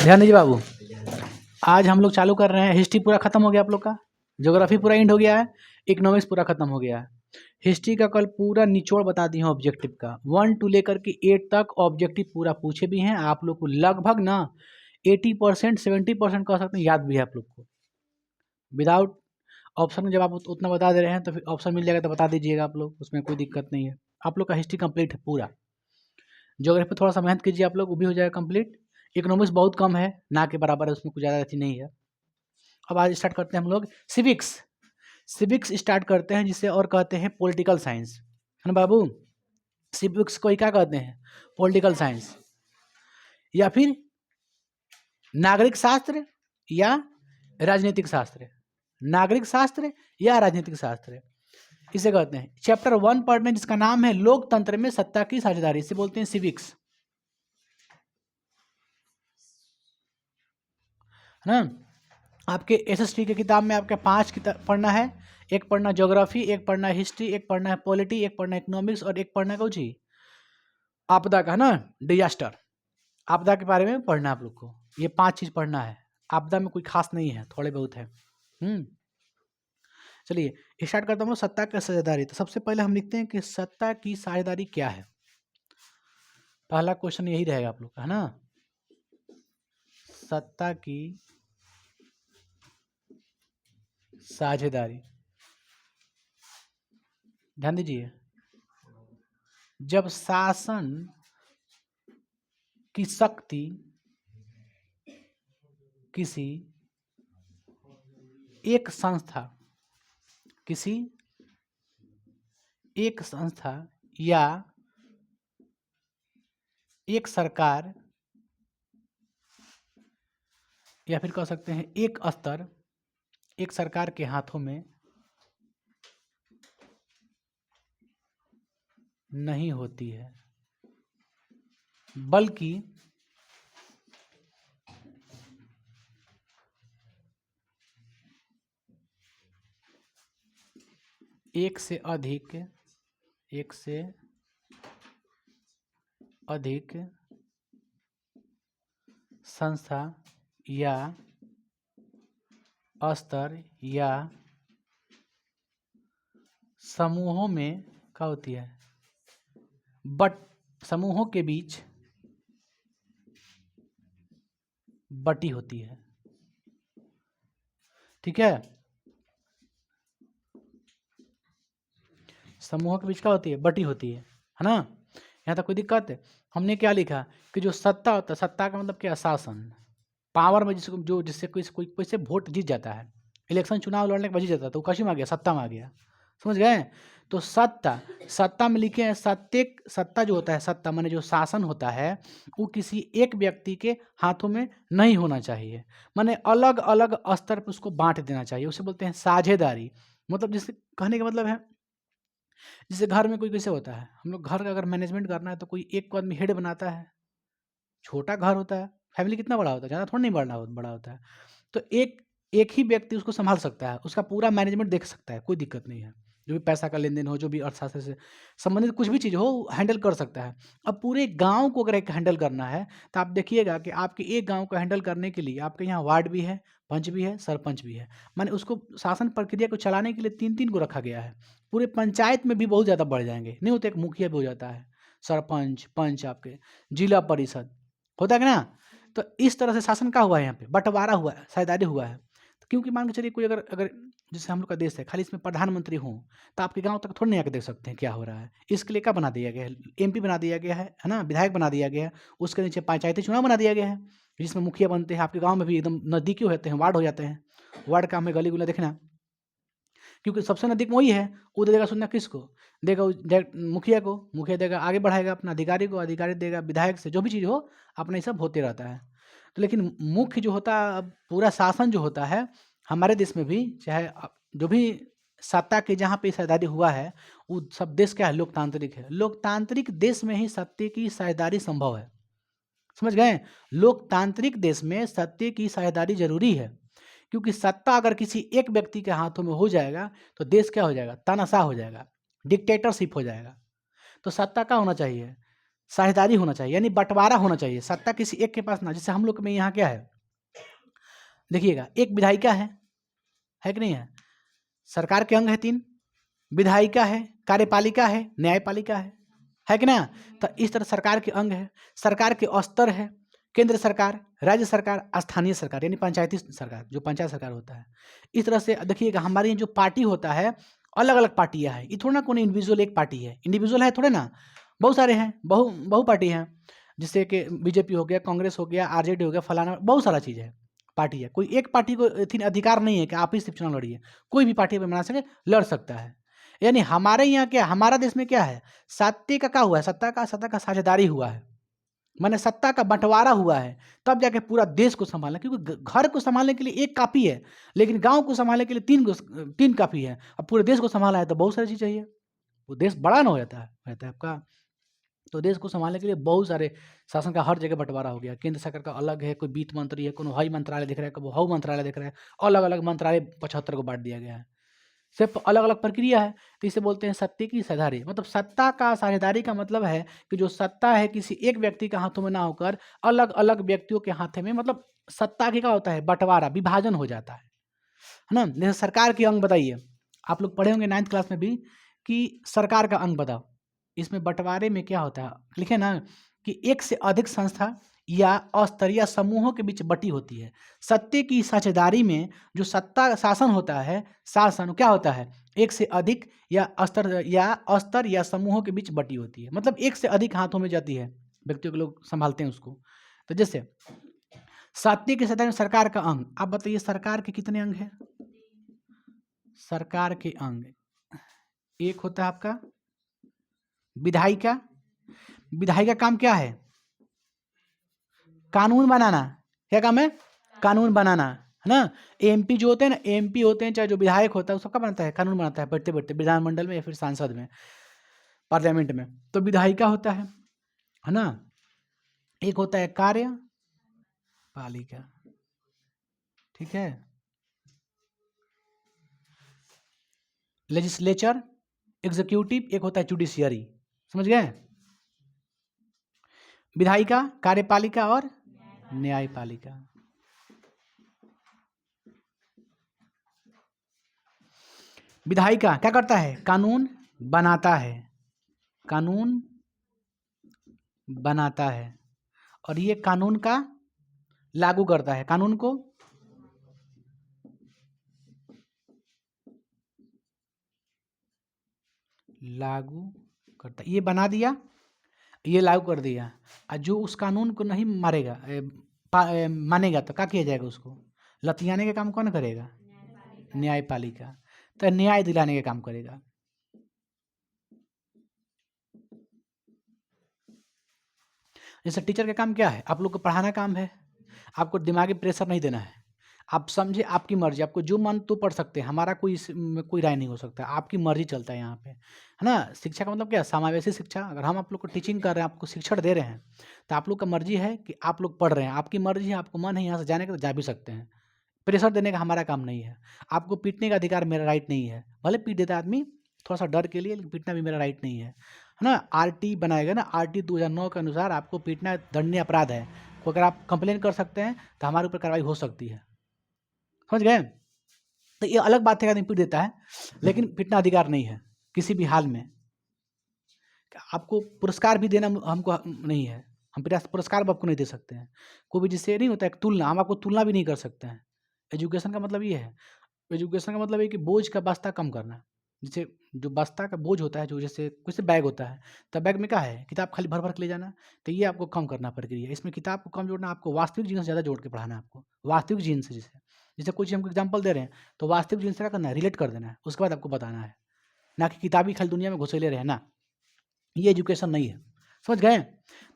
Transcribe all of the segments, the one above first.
ध्यान दीजिए बाबू, आज हम लोग चालू कर रहे हैं। हिस्ट्री पूरा खत्म हो गया आप लोग का, ज्योग्राफी पूरा एंड हो गया है, इकोनॉमिक्स पूरा खत्म हो गया है। हिस्ट्री का कल पूरा निचोड़ बता दिए हैं ऑब्जेक्टिव का, 1 to लेकर के 8 तक ऑब्जेक्टिव पूरा पूछे भी हैं। आप लोग को लगभग ना 80% 70% कह सकते हैं याद भी है आप लोग को। विदाउट ऑप्शन जब आप उतना बता दे रहे हैं तो फिर ऑप्शन मिल जाएगा तो बता दीजिएगा आप लोग, उसमें कोई दिक्कत नहीं है। आप लोग का हिस्ट्री कंप्लीट है पूरा। ज्योग्राफी थोड़ा सा मेहनत कीजिए आप लोग, वो भी हो जाएगा कंप्लीट। इकोनॉमिक्स बहुत कम है, ना के बराबर है, उसमें कुछ ज़्यादा अच्छी नहीं है। अब आज स्टार्ट करते हैं हम लोग सिविक्स। सिविक्स स्टार्ट करते हैं, जिसे और कहते हैं पॉलिटिकल साइंस, है ना बाबू। सिविक्स को ही क्या कहते हैं? पॉलिटिकल साइंस, या फिर नागरिक शास्त्र या राजनीतिक शास्त्र। नागरिक शास्त्र या राजनीतिक शास्त्र इसे कहते हैं। चैप्टर 1 पढ़ने हैं, जिसका नाम है लोकतंत्र में सत्ता की साझेदारी, इसे बोलते हैं सिविक्स, है ना। आपके एसएसटी के किताब में आपके 5 किताब पढ़ना है। एक पढ़ना ज्योग्राफी, एक पढ़ना हिस्ट्री, एक पढ़ना है पॉलिटी, एक पढ़ना इकोनॉमिक्स और एक पढ़ना कुछ ही आपदा का, है ना, डिजास्टर। आपदा के बारे में पढ़ना है आप लोग को, ये 5 चीज़ पढ़ना है। आपदा में कोई खास नहीं है, थोड़े बहुत है। चलिए स्टार्ट करता हूँ। सत्ता की साझेदारी, तो सबसे पहले हम लिखते हैं कि सत्ता की साझेदारी क्या है। पहला क्वेश्चन यही रहेगा आप लोग का, है ना। सत्ता की साझेदारी, ध्यान दीजिए। जब शासन की शक्ति किसी एक संस्था, किसी एक संस्था या एक सरकार, या फिर कह सकते हैं एक स्तर, एक सरकार के हाथों में नहीं होती है, बल्कि एक से अधिक संस्था या स्तर या समूहों में क्या होती है, बट समूहों के बीच बटी होती है। ठीक है, समूहों के बीच क्या होती है, बटी होती है ना। यहाँ तक कोई दिक्कत है? हमने क्या लिखा कि जो सत्ता होता है, सत्ता का मतलब क्या, शासन, पावर में जिसको जो जिससे कोई से वोट जीत जाता है, इलेक्शन चुनाव लड़ने के बाद जीत जाता है, तो कशी में आ गया, सत्ता में आ गया। समझ गए? तो सत्ता में लिखे हैं सत्ता जो होता है, सत्ता माने जो शासन होता है, वो किसी एक व्यक्ति के हाथों में नहीं होना चाहिए, माने अलग अलग स्तर पर उसको बांट देना चाहिए, उसे बोलते हैं साझेदारी। मतलब जिससे कहने का मतलब है, जैसे घर में कोई कैसे होता है, हम लोग घर का अगर मैनेजमेंट करना है तो कोई एक आदमी हेड बनाता है। छोटा घर होता है, फैमिली कितना बड़ा होता है, ज़्यादा थोड़ा नहीं बड़ा होता है। तो एक ही व्यक्ति उसको संभाल सकता है, उसका पूरा मैनेजमेंट देख सकता है, कोई दिक्कत नहीं है। जो भी पैसा का लेन देन हो, जो भी अर्थशास्त्र से संबंधित कुछ भी चीज़ हो, हैंडल कर सकता है। अब पूरे गांव को अगर एक हैंडल करना है, तो आप देखिएगा कि आपके एक गांव को हैंडल करने के लिए आपके यहाँ वार्ड भी है, पंच भी है, सरपंच भी है। माने उसको शासन प्रक्रिया को चलाने के लिए 3-3 को रखा गया है। पूरे पंचायत में भी बहुत ज़्यादा बढ़ जाएंगे, नहीं होते, एक मुखिया भी हो जाता है, सरपंच, पंच, आपके जिला परिषद होता है कि ना। तो इस तरह से शासन का हुआ है, यहाँ पे बंटवारा हुआ है, साझेदारी हुआ है। तो क्योंकि मान के चलिए कोई अगर अगर जैसे हम लोग का देश है, खाली इसमें प्रधानमंत्री हों, तो आपके गांव तक थोड़ी नहीं आके देख सकते हैं क्या हो रहा है। इसके लिए क्या बना दिया गया है, एमपी बना दिया गया है ना, विधायक बना दिया गया है। उसके नीचे पंचायती चुनाव बना दिया गया है, जिसमें मुखिया बनते हैं। आपके गाँव में भी एकदम नज़दीकी होते हैं, वार्ड हो जाते हैं। वार्ड का हमें गली गुला देखना, क्योंकि सबसे नज़दीक में वही है। वो देगा सुनना किसको देगा, मुखिया देगा, आगे बढ़ाएगा अपना अधिकारी को, अधिकारी देगा विधायक से, जो भी चीज़ हो अपना ये सब होते रहता है। तो लेकिन मुख्य जो होता है, पूरा शासन जो होता है हमारे देश में भी, चाहे जो भी सत्ता के जहाँ पे साझेदारी हुआ है, वो सब देश क्या है, लोकतांत्रिक है। लोकतांत्रिक देश में ही सत्ता की साझेदारी संभव है। समझ गए? लोकतांत्रिक देश में सत्ता की साझेदारी जरूरी है, क्योंकि सत्ता अगर किसी एक व्यक्ति के हाथों में हो जाएगा तो देश क्या हो जाएगा, तानाशाह हो जाएगा, डिक्टेटरशिप हो जाएगा। तो सत्ता क्या होना चाहिए, साझेदारी होना चाहिए, यानी बंटवारा होना चाहिए, सत्ता किसी एक के पास ना। जैसे हम लोग में यहाँ क्या है, देखिएगा, एक विधायिका है कि नहीं है, सरकार के अंग है 3, विधायिका है, कार्यपालिका है, न्यायपालिका है कि ना। तो इस तरह सरकार के अंग है, सरकार के स्तर है, केंद्र सरकार, राज्य सरकार, स्थानीय सरकार, यानी पंचायती सरकार, जो पंचायत सरकार होता है। इस तरह से देखिएगा, हमारी जो पार्टी होता है, अलग अलग पार्टियां हैं, ये थोड़ा ना कोई इंडिविजुअल एक पार्टी है, इंडिविजुअल है थोड़े ना, बहुत सारे हैं, बहु पार्टी हैं, जिससे कि बीजेपी हो गया, कांग्रेस हो गया, आरजेडी हो गया, फलाना, बहुत सारा चीज़ है, पार्टी है। कोई एक पार्टी को अधिकार नहीं है कि आप ही सिर्फ चुनाव लड़िए, कोई भी पार्टी बना सके, लड़ सकता है। यानी हमारे यहाँ क्या, हमारा देश में क्या है, सत्ता का क्या हुआ है, सत्ता का साझेदारी हुआ है, माने सत्ता का बंटवारा हुआ है, तब जाके पूरा देश को संभालना। क्योंकि घर को संभालने के लिए एक काफ़ी है, लेकिन गांव को संभालने के लिए तीन काफ़ी है। अब पूरे देश को संभालना है तो बहुत सारी चीज़ चाहिए, वो देश बड़ा ना हो जाता है आपका। तो देश को संभालने के लिए बहुत सारे शासन का हर जगह बंटवारा हो गया। केंद्र सरकार का अलग है, कोई वित्त मंत्री है, कोई हई मंत्रालय देख रहा है, कोई हऊ मंत्रालय देख रहा है, अलग अलग मंत्रालय 75 को बांट दिया गया है, सिर्फ अलग अलग प्रक्रिया है। तो इसे बोलते हैं सत्ता की साझेदारी। मतलब सत्ता का साझेदारी का मतलब है कि जो सत्ता है किसी एक व्यक्ति के हाथों में ना होकर अलग अलग व्यक्तियों के हाथ में, मतलब सत्ता की क्या होता है, बंटवारा, विभाजन हो जाता है ना। जैसे सरकार के अंग बताइए, आप लोग पढ़े होंगे 9th क्लास में भी कि सरकार का अंग बताओ, इसमें बंटवारे में क्या होता है, लिखे ना कि एक से अधिक संस्था या अस्तरीय समूहों के बीच बटी होती है। सत्ता की साझेदारी में जो सत्ता शासन होता है, शासन क्या होता है, एक से अधिक या अस्तर या समूहों के बीच बटी होती है, मतलब एक से अधिक हाथों में जाती है, व्यक्तियों के लोग संभालते हैं उसको। तो जैसे सत्ता की साझेदारी में सरकार का अंग, आप बताइए सरकार के कितने अंग हैं। सरकार के अंग, एक होता है आपका विधायिका। विधायिका काम क्या है, कानून बनाना। क्या काम है, कानून बनाना, है ना। एमपी जो होते हैं ना, एमपी होते हैं, चाहे जो विधायक होता है, उसका बनता है, कानून बनाता है, बैठते बैठते विधानमंडल में या फिर सांसद में, पार्लियामेंट में। तो विधायिका होता है ना। एक होता है कार्यपालिका, ठीक है, लेजिस्लेचर, एग्जीक्यूटिव, एक होता है जुडिशियरी, समझ गए। विधायिका, कार्यपालिका और न्यायपालिका। विधायिका क्या करता है, कानून बनाता है, कानून बनाता है, और ये कानून का लागू करता है, कानून को लागू करता है, ये बना दिया, ये लागू कर दिया। और जो उस कानून को नहीं मारेगा, मानेगा, तो क्या किया जाएगा, उसको लतियाने का काम कौन करेगा, न्यायपालिका। तो न्याय दिलाने का काम करेगा। जैसे टीचर का काम क्या है, आप लोग को पढ़ाना काम है, आपको दिमागी प्रेशर नहीं देना है, आप समझे, आपकी मर्जी, आपको जो मन तो पढ़ सकते हैं, हमारा कोई राय नहीं हो सकता, आपकी मर्जी चलता है यहाँ पे, है ना। शिक्षा का मतलब क्या, समावेशी शिक्षा। अगर हम आप लोग को टीचिंग कर रहे हैं, आपको शिक्षण दे रहे हैं, तो आप लोग का मर्जी है कि आप लोग पढ़ रहे हैं, आपकी मर्जी है, आपको मन है यहाँ से जाने का तो जा भी सकते हैं। प्रेशर देने का हमारा काम नहीं है। आपको पीटने का अधिकार मेरा राइट नहीं है, भले पीट देता आदमी थोड़ा सा डर के लिए, लेकिन पीटना भी मेरा राइट नहीं है ना। आरटी बनाएगा ना, आरटी 2009 के अनुसार आपको पीटना दंडनीय अपराध है। तो अगर आप कंप्लेन कर सकते हैं तो हमारे ऊपर कार्रवाई हो सकती है, समझ गए। तो ये अलग बात है कि आदमी पीट देता है, लेकिन पीटना अधिकार नहीं है किसी भी हाल में। आपको पुरस्कार भी देना हमको नहीं है, हम पुरस्कार आपको नहीं दे सकते हैं। कोई भी जिससे नहीं होता है तुलना, हम आपको तुलना भी नहीं कर सकते हैं। एजुकेशन का मतलब ये है, एजुकेशन का मतलब है कि बोझ का बस्ता कम करना। जैसे जो बस्ता का बोझ होता है, जो जैसे बैग होता है, तो बैग में क्या है, किताब खाली भर भर के ले जाना, तो ये आपको कम करना प्रक्रिया। इसमें किताब को कम जोड़ना, आपको वास्तविक जीवन से ज़्यादा जोड़ के पढ़ाना है, आपको वास्तविक जीवन से। जैसे जैसे कुछ हमको एग्जाम्पल दे रहे हैं, तो वास्तविक जीवन से क्या करना है, रिलेट कर देना है, उसके बाद आपको बताना है, ना कि किताबी खाली दुनिया में घुसेले रहे ना। ये एजुकेशन नहीं है, समझ गए।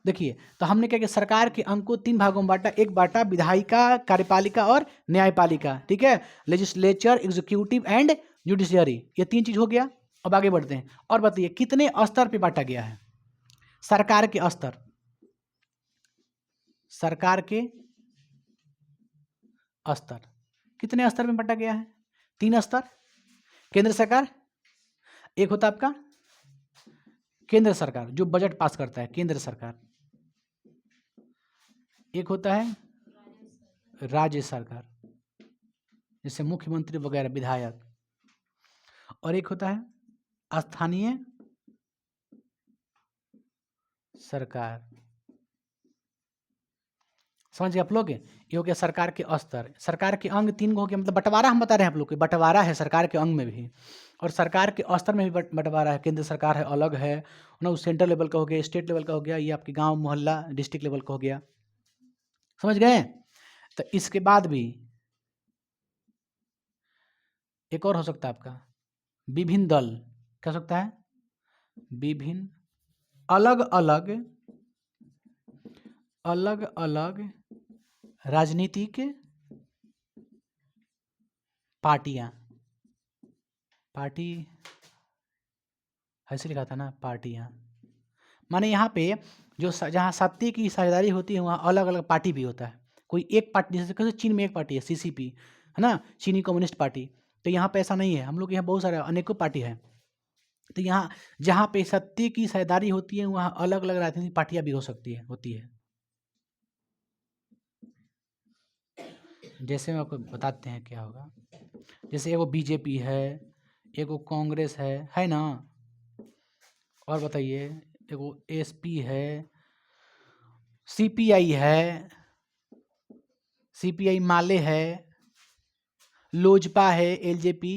देखिए, तो हमने क्या किया, सरकार के अंग को 3 भागों में बांटा। एक बांटा विधायिका, कार्यपालिका और न्यायपालिका, ठीक है, लेजिस्लेचर, एग्जीक्यूटिव एंड जुडिशियरी, ये 3 चीज हो गया। अब आगे बढ़ते हैं, और बताइए कितने स्तर पे बांटा गया है। सरकार के स्तर, सरकार के स्तर कितने स्तर में बांटा गया है, 3 स्तर। केंद्र सरकार, एक होता आपका केंद्र सरकार जो बजट पास करता है, केंद्र सरकार। एक होता है राज्य सरकार, जैसे मुख्यमंत्री वगैरह, विधायक। और एक होता है स्थानीय सरकार। समझ गए आप लोग? ये हो गया सरकार के स्तर। सरकार के अंग 3 गो हो गया, मतलब बंटवारा हम बता रहे हैं आप लोग को, बंटवारा है सरकार के अंग में भी, और सरकार के स्तर में भी बंटवारा है। केंद्र सरकार है, अलग है ना, वो सेंट्रल लेवल का हो गया, स्टेट लेवल का हो गया, ये आपके गांव मोहल्ला डिस्ट्रिक्ट लेवल का हो गया। समझ गए? तो इसके बाद भी एक और हो सकता है आपका विभिन्न दल। क्या हो सकता है? विभिन्न अलग अलग अलग अलग राजनीतिक पार्टियां। पार्टी ऐसे लिखा था ना, पार्टियां। माने यहाँ पे जो जहाँ सत्ता की साझेदारी होती है वहाँ अलग अलग पार्टी भी होता है। कोई एक पार्टी, जैसे कैसे चीन में एक पार्टी है सीसीपी, है ना, चीनी कम्युनिस्ट पार्टी। तो यहाँ पे ऐसा नहीं है, हम लोग के यहाँ बहुत सारे अनेकों पार्टी है। तो यहाँ जहाँ पे सत्ता की साझेदारी होती है वहाँ अलग अलग राजनीतिक पार्टियां भी हो सकती है, होती है। जैसे हम आपको बताते हैं क्या होगा। जैसे एगो बीजेपी है, एगो कांग्रेस है ना, और बताइए, एगो एसपी है, सीपीआई है, सीपीआई माले है, लोजपा है, एलजेपी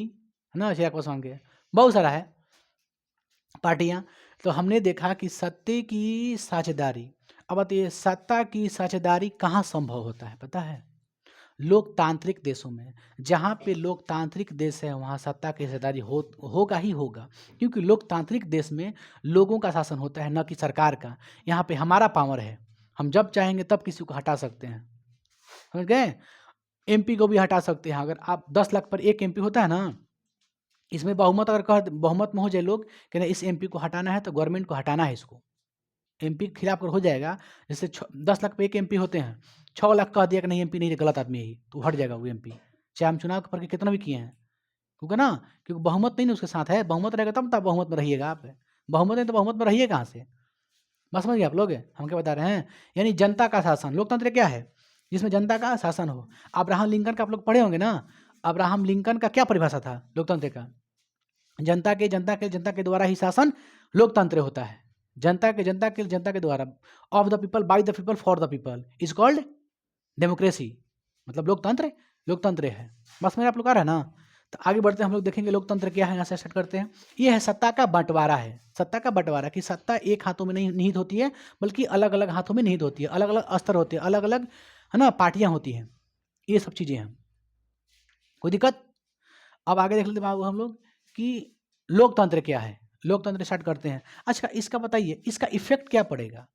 है ना, चिराग पासवान के, बहुत सारा है पार्टियां। तो हमने देखा कि सत्ता की साझेदारी। अब बताइए सत्ता की साझेदारी कहाँ संभव होता है पता है? लोकतांत्रिक देशों में। जहाँ पे लोकतांत्रिक देश है वहाँ सत्ता की हिस्सेदारी होगा ही होगा, क्योंकि लोकतांत्रिक देश में लोगों का शासन होता है, न कि सरकार का। यहाँ पे हमारा पावर है, हम जब चाहेंगे तब किसी को हटा सकते हैं। समझ गए? एमपी को भी हटा सकते हैं। अगर आप 10 लाख पर एक एमपी होता है ना, इसमें बहुमत अगर बहुमत में हो जाए लोग कि नहीं इस एमपी को हटाना है, तो गवर्नमेंट को हटाना है इसको, एमपी के खिलाफ अगर हो जाएगा, जैसे 10 लाख पे एक एमपी होते हैं, 6 लाख कह दिया कि नहीं एमपी नहीं, गलत आदमी है ही, तो हट जाएगा वो एमपी, चाहे हम चुनाव करके कितना भी किए हैं। क्योंकि ना, क्योंकि बहुमत नहीं ना उसके साथ है। बहुमत रहेगा तब तब बहुमत में रहिएगा आप, बहुमत नहीं तो बहुमत में रहिए कहाँ से? बस समझिए आप लोग, हम क्या बता रहे हैं। यानी जनता का शासन, लोकतंत्र क्या है? जिसमें जनता का शासन हो। अब्राहम लिंकन का आप लोग पढ़े होंगे ना, अब्राहम लिंकन का क्या परिभाषा था लोकतंत्र का? जनता के द्वारा ही शासन लोकतंत्र होता है। जनता के द्वारा, of the people, by the people, for the people is called democracy. मतलब लोकतंत्र लोकतंत्र है। बस मेरा आप लोग आ रहा है ना? तो आगे बढ़ते हैं, हम लोग देखेंगे लोकतंत्र क्या है। यहाँ से स्टार्ट करते हैं। ये है सत्ता का बंटवारा है। सत्ता का बंटवारा कि सत्ता एक हाथों में नहीं निहित होती है, बल्कि अलग अलग हाथों में निहित होती है, अलग अलग स्तर होते हैं, अलग अलग है ना पार्टियां होती हैं। ये सब चीज़ें हैं। कोई दिक्कत? अब आगे देख लेते हैं हम लोग कि लोकतंत्र क्या है। लोकतंत्र स्टार्ट करते हैं। अच्छा इसका बताइए, इसका इफेक्ट क्या पड़ेगा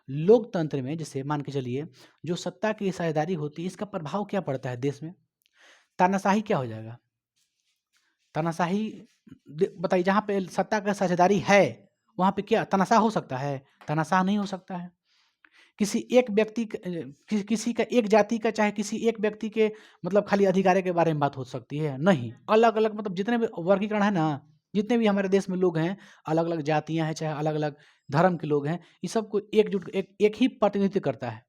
लोकतंत्र में? जैसे मान के चलिए जो सत्ता की साझेदारी होती है, इसका प्रभाव क्या पड़ता है देश में? तानाशाही क्या हो जाएगा? तानाशाही बताइए, जहाँ पे सत्ता का साझेदारी है वहाँ पे क्या तानाशाह हो सकता है? तानाशाह नहीं हो सकता है। किसी एक व्यक्ति किसी का एक जाति का, चाहे किसी एक व्यक्ति के मतलब खाली अधिकारों के बारे में बात हो सकती है? नहीं, अलग अलग मतलब जितने भी वर्गीकरण है ना, जितने भी हमारे देश में लोग हैं, अलग अलग जातियां हैं, चाहे अलग अलग धर्म के लोग हैं, इस सबको एकजुट एक ही प्रतिनिधित्व करता है।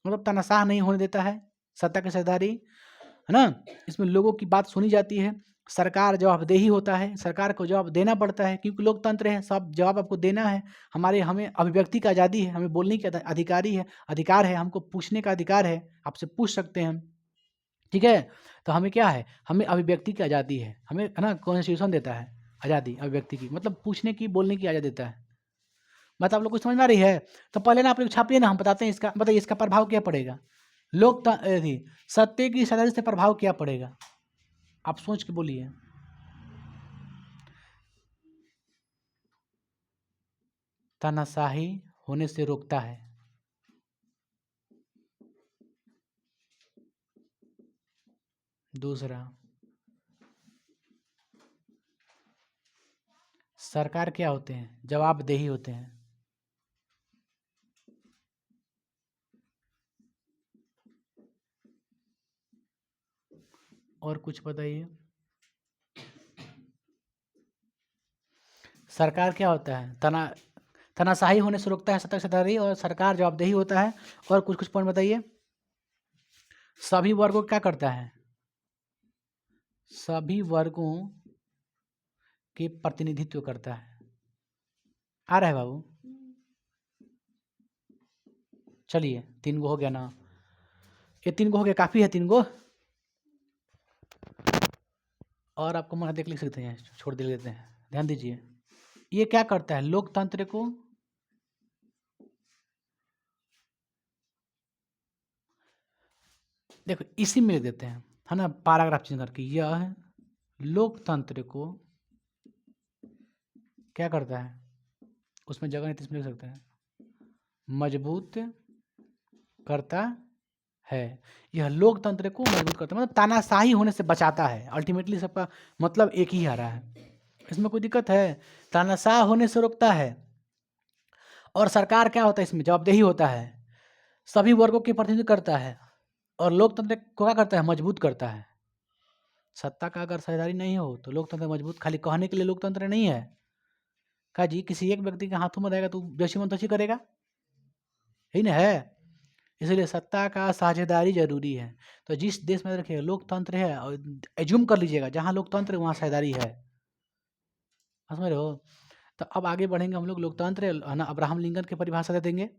मतलब तानाशाह नहीं होने देता है सत्ता की साझेदारी, है ना। इसमें लोगों की बात सुनी जाती है। सरकार जवाबदेही होता है, सरकार को जवाब देना पड़ता है, क्योंकि लोकतंत्र है, सब जवाब आपको देना है। हमें अभिव्यक्ति का आज़ादी है, हमें बोलने की अधिकार है, हमको पूछने का अधिकार है, आपसे पूछ सकते हैं हम। ठीक है? तो हमें क्या है, हमें अभिव्यक्ति की आज़ादी है, हमें है ना कॉन्स्टिट्यूशन देता है आज़ादी अभिव्यक्ति की, मतलब पूछने की बोलने की आज़ादी देता है। बात आप लोग को समझ में आ रही है? तो पहले ना आप लोग छापिए ना, हम बताते हैं इसका, बताइए इसका प्रभाव क्या पड़ेगा सत्ता की साझेदारी से प्रभाव क्या पड़ेगा? आप सोच के बोलिए। तानाशाही होने से रोकता है। दूसरा, सरकार क्या होते हैं? जवाबदेही होते हैं। और कुछ बताइए। सरकार क्या होता है? तानाशाही होने से रोकता है सत्ताधारी और सरकार जवाबदेही होता है। और कुछ कुछ पॉइंट बताइए। सभी वर्गों क्या करता है? सभी वर्गों के प्रतिनिधित्व करता है। आ रहा है बाबू? चलिए 3 गो हो गया ना, ये 3 गो हो गया, काफ़ी है 3 गो। और आपको मन देख लिख सकते हैं, छोड़ दे लेते हैं। ध्यान दीजिए, ये क्या करता है? लोकतंत्र को देखो इसी में लिख देते हैं, है ना, पैराग्राफ चेंज करके। यह लोकतंत्र को क्या करता है? उसमें जगह नहीं तो इसमें लिख सकते हैं, मजबूत करता है। यह लोकतंत्र को मजबूत करता है, मतलब तानाशाही होने से बचाता है। अल्टीमेटली सबका मतलब एक ही आ रहा है, इसमें कोई दिक्कत है? तानाशाह होने से रोकता है। और सरकार क्या होता है? इसमें जवाबदेही होता है, सभी वर्गों की प्रतिनिधित्व करता है। और लोकतंत्र को क्या करता है? मजबूत करता है। सत्ता का अगर साझेदारी नहीं हो तो लोकतंत्र मजबूत खाली कहने के लिए लोकतंत्र नहीं है। का जी किसी एक व्यक्ति के हाथों में रहेगा तो जैसी मन तैसी करेगा, ही ना है। इसलिए सत्ता का साझेदारी जरूरी है। तो जिस देश में रखिएगा लोकतंत्र है, और एज्यूम कर लीजिएगा जहाँ लोकतंत्र है वहाँ साझेदारी है, समझ रहे हो? तो अब आगे बढ़ेंगे हम लोग। लोकतंत्र है ना, अब्राहम लिंकन की परिभाषा दे देंगे।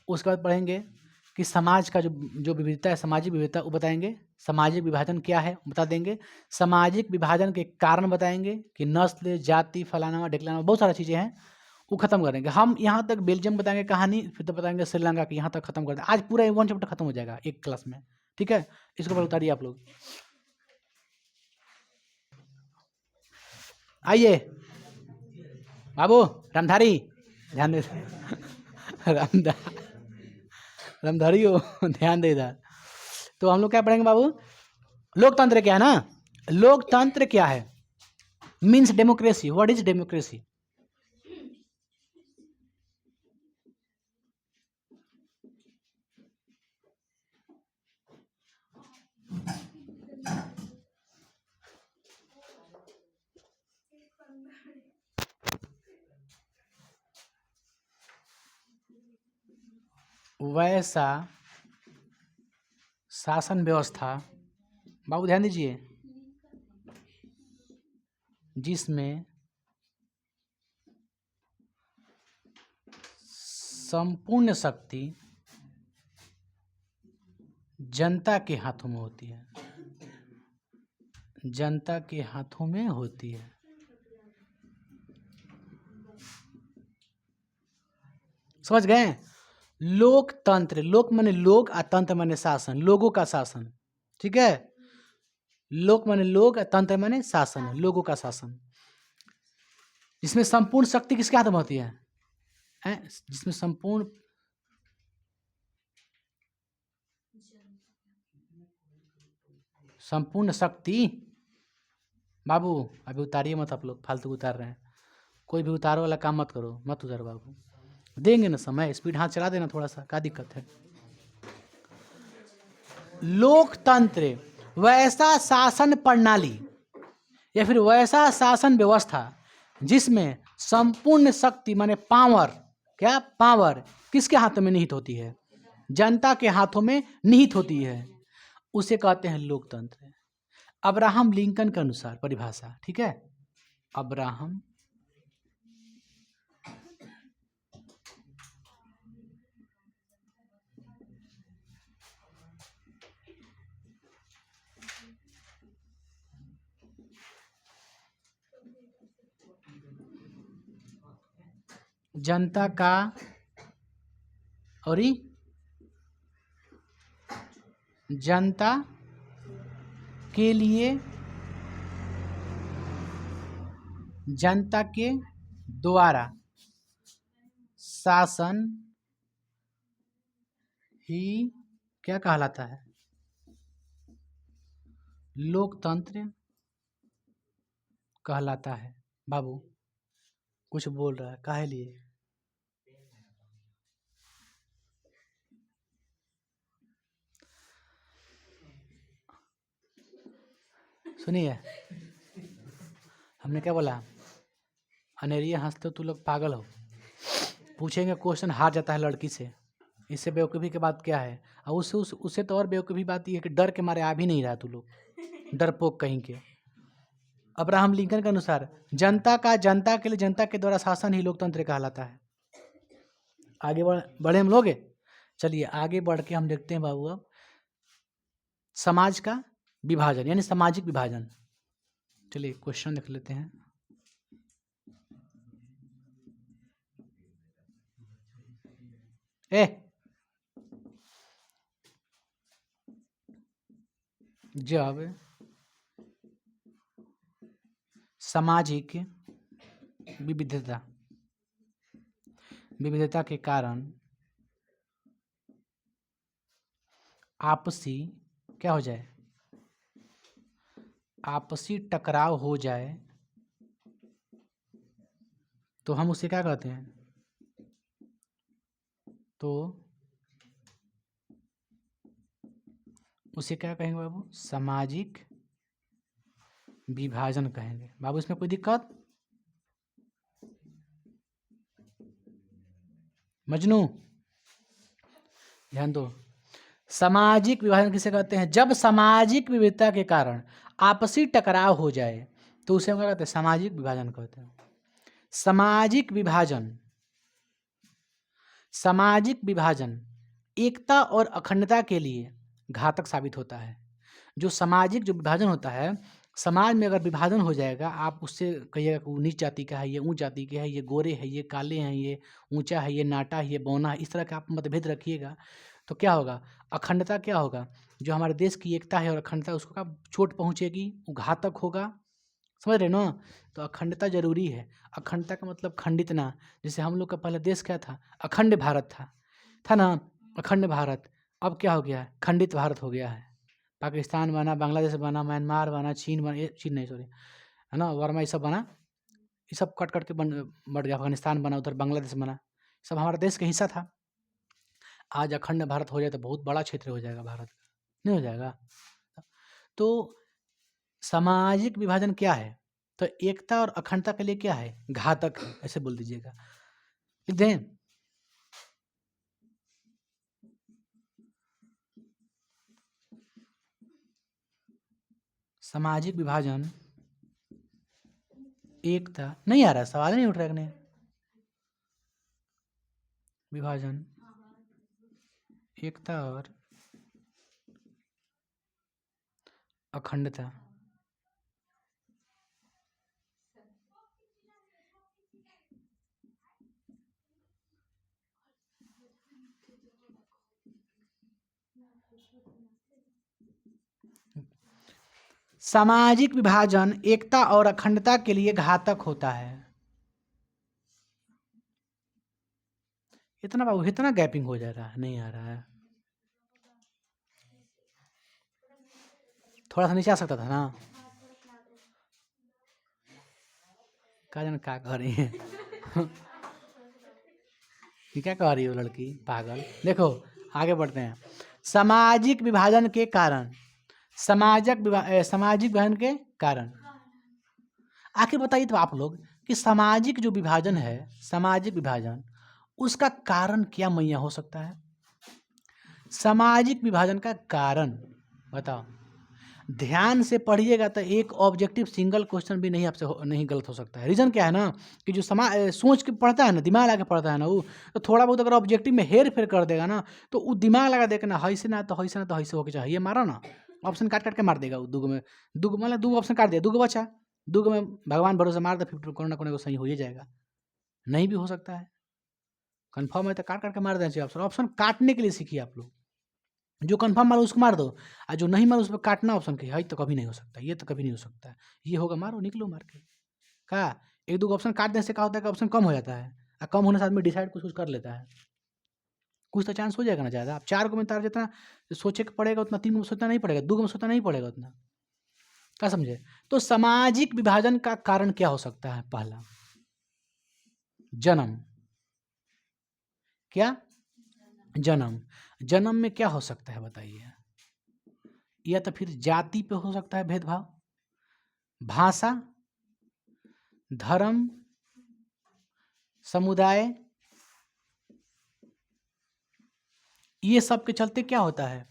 उसके बाद पढ़ेंगे कि समाज का जो विविधता है, सामाजिक विविधता, वो बताएंगे। सामाजिक विभाजन क्या है बता देंगे। सामाजिक विभाजन के कारण बताएंगे कि नस्ल, जाति, फलाना ढिकलाना, बहुत सारी चीज़ें हैं, वो खत्म करेंगे। हम यहाँ तक बेल्जियम बताएंगे कहानी, फिर तो बताएंगे श्रीलंका की, यहाँ तक खत्म कर दें। आज पूरा 1 चैप्टर खत्म हो जाएगा एक क्लास में, ठीक है? इसके ऊपर उतारिए आप लोग। आइए बाबू रामधारी, ध्यान दे रामधारी हो ध्यान दे इधर। तो हम लोग क्या पढ़ेंगे बाबू? लोकतंत्र क्या है ना, लोकतंत्र क्या है? Means democracy. What is democracy? वैसा शासन व्यवस्था, बाबू ध्यान दीजिए, जिसमें संपूर्ण शक्ति जनता के हाथों में होती है। जनता के हाथों में होती है। समझ गए? लोकतंत्र, लोक माने लोग और तंत्र माने शासन, लोगों का शासन, ठीक है? लोक माने लोग, तंत्र माने शासन, लोगों का शासन, जिसमें संपूर्ण शक्ति किसके हाथ में होती है? जिसमें संपूर्ण शक्ति, बाबू अभी उतारिए मत, आप लोग फालतू उतार रहे हैं। कोई भी उतारो वाला काम मत करो, मत उतारो बाबू, देंगे ना समय, स्पीड हाथ चला देना थोड़ा सा, क्या दिक्कत है? लोकतंत्र वैसा शासन प्रणाली या फिर वैसा शासन व्यवस्था जिसमें संपूर्ण शक्ति माने पावर, क्या पावर किसके हाथों में निहित होती है? जनता के हाथों में निहित होती है, उसे कहते हैं लोकतंत्र। अब्राहम लिंकन के अनुसार परिभाषा, ठीक है? अब्राहम जनता का और जनता के लिए, जनता के द्वारा शासन ही क्या कहलाता है? लोकतंत्र कहलाता है। बाबू कुछ बोल रहा है, काहे लिए? सुनिए, हमने क्या बोला? अनेरिया हंसते हो, तू लोग पागल हो। पूछेंगे क्वेश्चन, हार जाता है लड़की से। इससे बेवकूफ़ी की बात क्या है? और उससे तो और बेवकूफ़ी बात ये है कि डर के मारे आ भी नहीं रहा तू लोग, डरपोक कहीं के। अब्राहम लिंकन के अनुसार जनता के लिए जनता के द्वारा शासन ही लोकतंत्र कहलाता है। आगे बढ़े हम लोग। चलिए आगे बढ़ के हम देखते हैं बाबू अब समाज का विभाजन यानी सामाजिक विभाजन। चलिए क्वेश्चन देख लेते हैं। जब सामाजिक विविधता के कारण आपसी क्या हो जाए, आपसी टकराव हो जाए तो हम उसे क्या कहते हैं? तो उसे क्या कहेंगे बाबू? सामाजिक विभाजन कहेंगे। बाबू इसमें कोई दिक्कत? मजनू ध्यान दो। सामाजिक विभाजन किसे कहते हैं? जब सामाजिक विविधता के कारण आपसी टकराव हो जाए तो उसे हम क्या कहते हैं? सामाजिक विभाजन कहते हैं। सामाजिक विभाजन एकता और अखंडता के लिए घातक साबित होता है। जो सामाजिक जो विभाजन होता है, समाज में अगर विभाजन हो जाएगा, आप उससे कहिएगा कि वो नीच जाति का है, ये ऊंच जाति के है, ये गोरे है, ये काले हैं, ये ऊंचा है, ये नाटा है, ये बौना है, इस तरह का आप मतभेद रखिएगा तो क्या होगा? अखंडता क्या होगा? जो हमारे देश की एकता है और अखंडता है उसको क्या चोट पहुँचेगी, वो घातक होगा। समझ रहे ना? तो अखंडता जरूरी है। अखंडता का मतलब खंडित ना। जैसे हम लोग का पहला देश क्या था? अखंड भारत था ना? अखंड भारत। अब क्या हो गया है? खंडित भारत हो गया है। पाकिस्तान बना, बांग्लादेश बना, म्यांमार बना, चीन बना, चीन नहीं सॉरी, है ना, वर्मा, ये सब बना, ये सब कट कट के बढ़ गया। अफगानिस्तान बना, उधर बांग्लादेश बना, सब हमारा देश का हिस्सा था। आज अखंड भारत हो जाए तो बहुत बड़ा क्षेत्र हो जाएगा भारत का, नहीं हो जाएगा? तो सामाजिक विभाजन क्या है? तो एकता और अखंडता के लिए क्या है? घातक है, ऐसे बोल दीजिएगा। लिख दें। सामाजिक विभाजन एकता, नहीं आ रहा, सवाल नहीं उठ रहा है। विभाजन एकता और अखंडता सामाजिक विभाजन एकता और अखंडता के लिए घातक होता है। इतना बाबू, इतना गैपिंग हो जा रहा है, नहीं आ रहा है। थोड़ा सा नीचे आ सकता था ना? क्या जाने क्या कह रही है ये क्या कह रही हो लड़की पागल? देखो आगे बढ़ते हैं। सामाजिक विभाजन के कारण, सामाजिक विभाजन के कारण, आखिर बताइए तो आप लोग कि सामाजिक जो विभाजन है, सामाजिक विभाजन, उसका कारण क्या मैया हो सकता है? सामाजिक विभाजन का कारण बताओ। ध्यान से पढ़िएगा तो एक ऑब्जेक्टिव सिंगल क्वेश्चन भी नहीं आपसे नहीं गलत हो सकता है। रीज़न क्या है ना कि जो सोच के पढ़ता है ना, दिमाग लगा के पढ़ता है ना, वो तो थोड़ा बहुत अगर ऑब्जेक्टिव में हेर फेर कर देगा ना तो वो दिमाग लगा देगा ना, हैसे ना तो हैसे ना तो हैसे होके चाहिए, मारा ना ऑप्शन काट काट के मार देगा वो। दूगो में दूगो मतलब दूगो ऑप्शन काट दिया, दूगो बचा, दूगो में भगवान भरोसे मार दे, 50 कोई ना कोई सही हो ही जाएगा। नहीं भी हो सकता है, कन्फर्म है तो काट काट के मार देना चाहिए ऑप्शन। ऑप्शन काटने के लिए सीखिए आप लोग। जो कंफर्म मारो उसको मार दो, और जो नहीं मारो उस पर काटना ऑप्शन के है तो कभी नहीं हो सकता, ये तो कभी नहीं हो सकता है। ये होगा मारो निकलो मार के। क्या एक दो ऑप्शन काट देने से क्या होता है कि ऑप्शन कम हो जाता है, और कम होने से आदमी डिसाइड कुछ कुछ कर लेता है, कुछ तो चांस हो जाएगा ना ज़्यादा। आप 4 को में तार जितना सोचे के पड़ेगा उतना 3 में सोचना नहीं पड़ेगा, 2 में सोचना नहीं पड़ेगा उतना। क्या समझे? तो सामाजिक विभाजन का कारण क्या हो सकता है? पहला जन्म। क्या? जन्म। जन्म में क्या हो सकता है बताइए? या तो फिर जाति पे हो सकता है भेदभाव, भाषा, धर्म, समुदाय, ये सब के चलते क्या होता है,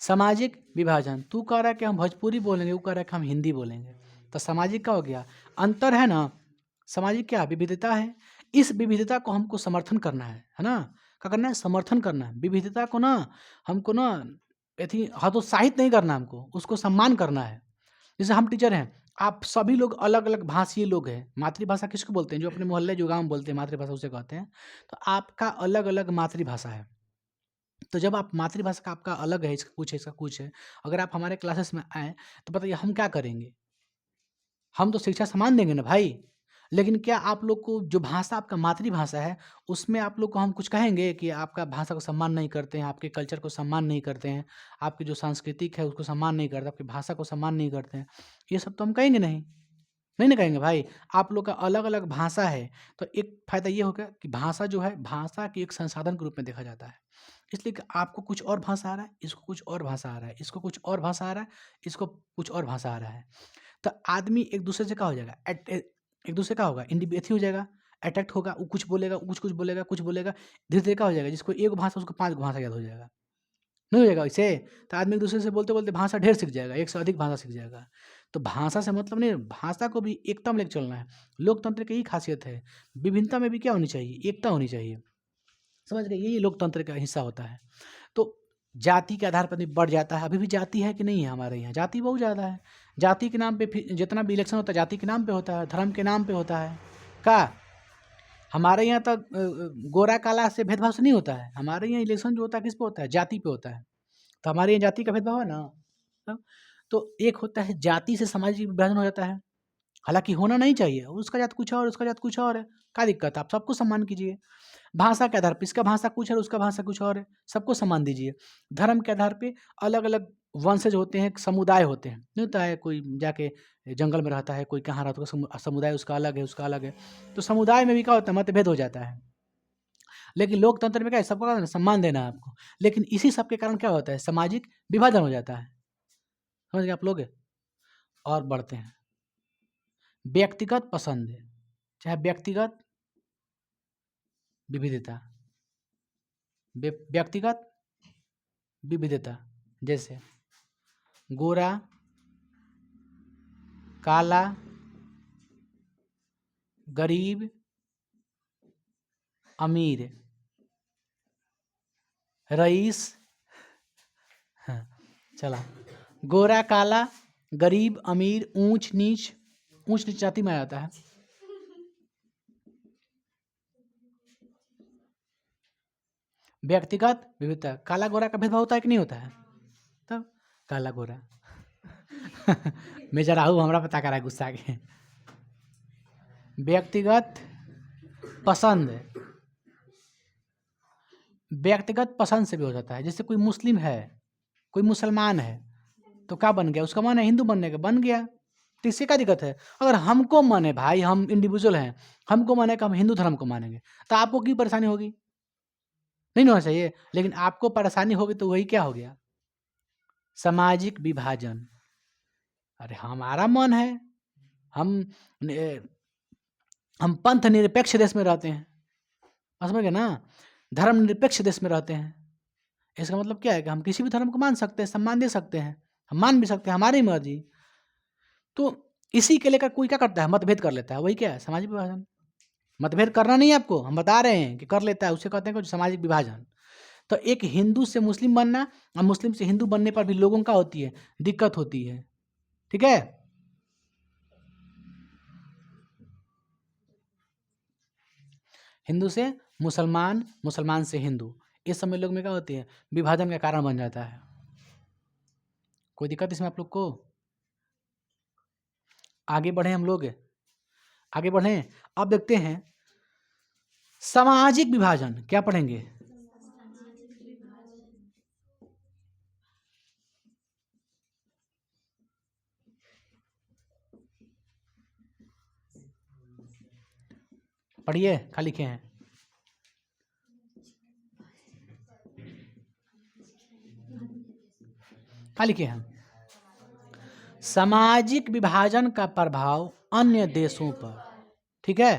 सामाजिक विभाजन। तू कह रहा है कि हम भोजपुरी बोलेंगे, वो कह रहा है कि हम हिंदी बोलेंगे, तो सामाजिक क्या हो गया, अंतर है ना। सामाजिक क्या विविधता है, इस विविधता को हमको समर्थन करना है ना, क्या करना है, समर्थन करना है विविधता को ना, हमको ना हतोत्साहित नहीं करना, हमको उसको सम्मान करना है। जैसे हम टीचर हैं, आप सभी लोग अलग अलग भाषीय लोग हैं। मातृभाषा किसको बोलते हैं, जो अपने मोहल्ले जो गाँव में बोलते हैं मातृभाषा उसे कहते हैं। तो आपका अलग अलग मातृभाषा है। तो जब आप मातृभाषा का आपका अलग है, इसका कुछ है, इसका कुछ है, अगर आप हमारे क्लासेस में आएँ तो बताइए हम क्या करेंगे, हम तो शिक्षा समान देंगे ना भाई। लेकिन क्या आप लोग को जो भाषा आपका मातृभाषा है, उसमें आप लोग को हम कुछ कहेंगे कि आपका भाषा को सम्मान नहीं करते हैं, आपके कल्चर को सम्मान नहीं करते हैं, आपकी जो सांस्कृतिक है उसको सम्मान नहीं करते, आपकी भाषा को सम्मान नहीं करते हैं, ये सब तो हम कहेंगे नहीं। नहीं ना कहेंगे भाई। आप लोग का अलग अलग भाषा है, तो एक फ़ायदा ये होगा कि भाषा जो है, भाषा की एक संसाधन के रूप में देखा जाता है। इसलिए कि आपको कुछ और भाषा आ रहा है, इसको कुछ और भाषा आ रहा है, इसको कुछ और भाषा आ रहा है, इसको कुछ और भाषा आ रहा है, तो आदमी एक दूसरे से क्या हो जाएगा, एक दूसरे का होगा इंडिविथी हो जाएगा, अट्रैक्ट होगा, वो कुछ बोलेगा, वो कुछ बोलेगा, कुछ बोलेगा, धीरे धीरे क्या हो जाएगा, जिसको एक भाषा उसको 5 भाषा याद हो जाएगा। नहीं हो जाएगा वैसे, तो आदमी एक दूसरे से बोलते बोलते भाषा ढेर सीख जाएगा, एक से अधिक भाषा सीख जाएगा। तो भाषा से मतलब नहीं, भाषा को भी एकता में लेकर चलना है। लोकतंत्र की यही खासियत है, विभिन्नता में भी क्या होनी चाहिए, एकता होनी चाहिए। समझ गए, यही लोकतंत्र का हिस्सा होता है। तो जाति के आधार पर नहीं बढ़ जाता है, अभी भी जाति है कि नहीं है हमारे यहाँ, जाति बहुत ज़्यादा है। जाति के नाम पे जितना भी इलेक्शन होता है जाति के नाम पे होता है, धर्म के नाम पे होता है। का हमारे यहाँ तो गोरा काला से भेदभाव से नहीं होता है, हमारे यहाँ इलेक्शन जो होता है किस पे होता है, जाति पे होता है। तो हमारे यहाँ जाति का भेदभाव है ना। तब तो एक होता है जाति से सामाजिक विभाजन हो जाता है, हालांकि होना नहीं चाहिए, उसका जात कुछ और, उसका जात कुछ और है, क्या दिक्कत है, आप सबको सम्मान कीजिए। भाषा के आधार पे, इसका भाषा कुछ है, उसका भाषा कुछ और है, सबको सम्मान दीजिए। धर्म के आधार पे अलग अलग वंशज होते हैं, समुदाय होते हैं, नहीं होता है, कोई जाके जंगल में रहता है, कोई कहाँ रहता है, समुदाय उसका अलग है, उसका अलग है। तो समुदाय में भी क्या होता है, मतभेद हो जाता है। लेकिन लोकतंत्र में क्या है, सबको सम्मान देना है आपको। लेकिन इसी सब के कारण क्या होता है, सामाजिक विभाजन हो जाता है। समझ गए आप लोग। और बढ़ते हैं, व्यक्तिगत पसंद, चाहे व्यक्तिगत विविधता, व्यक्तिगत विविधता, जैसे गोरा, काला, गरीब, अमीर, रईस, हाँ चला, गोरा काला गरीब अमीर, ऊंच नीच, ऊंच नीच जाति में आ जाता है। व्यक्तिगत विविधता, काला गोरा का भेदभाव होता है कि नहीं होता है, तब काला गोरा मैं जरा हूँ, हमरा पता करा गुस्सा के। व्यक्तिगत पसंद, व्यक्तिगत पसंद से भी हो जाता है। जैसे कोई मुस्लिम है, कोई मुसलमान है, तो क्या बन गया, उसका मन है हिंदू बनने का, बन गया, तो इससे क्या दिक्कत है। अगर हमको मन है भाई, हम इंडिविजुअल हैं, हमको मन है कि हम हिंदू धर्म को मानेंगे, तो आपको क्यों परेशानी होगी, नहीं होना चाहिए। लेकिन आपको परेशानी होगी तो वही क्या हो गया, सामाजिक विभाजन। अरे हमारा मन है, हम हम पंथ निरपेक्ष देश में रहते हैं, समझ गए ना, धर्म निरपेक्ष देश में रहते हैं। इसका मतलब क्या है कि हम किसी भी धर्म को मान सकते हैं, सम्मान दे सकते हैं, हम मान भी सकते हैं, हमारी मर्जी। तो इसी के लेकर कोई क्या करता है, मतभेद कर लेता है, वही क्या है, सामाजिक विभाजन। मतभेद करना नहीं है आपको, हम बता रहे हैं कि कर लेता है, उसे कहते हैं कुछ सामाजिक विभाजन। तो एक हिंदू से मुस्लिम बनना और मुस्लिम से हिंदू बनने पर भी लोगों का होती है, दिक्कत होती है, ठीक है। हिंदू से मुसलमान, मुसलमान से हिंदू, इस समय लोग में क्या होती है, विभाजन का कारण बन जाता है। कोई दिक्कत इसमें आप लोग को। आगे बढ़े हम लोग, आगे बढ़े। अब देखते हैं सामाजिक विभाजन, क्या पढ़ेंगे, पढ़िए, क्या लिखे हैं, क्या लिखे हैं। सामाजिक विभाजन का प्रभाव अन्य देशों पर, ठीक है,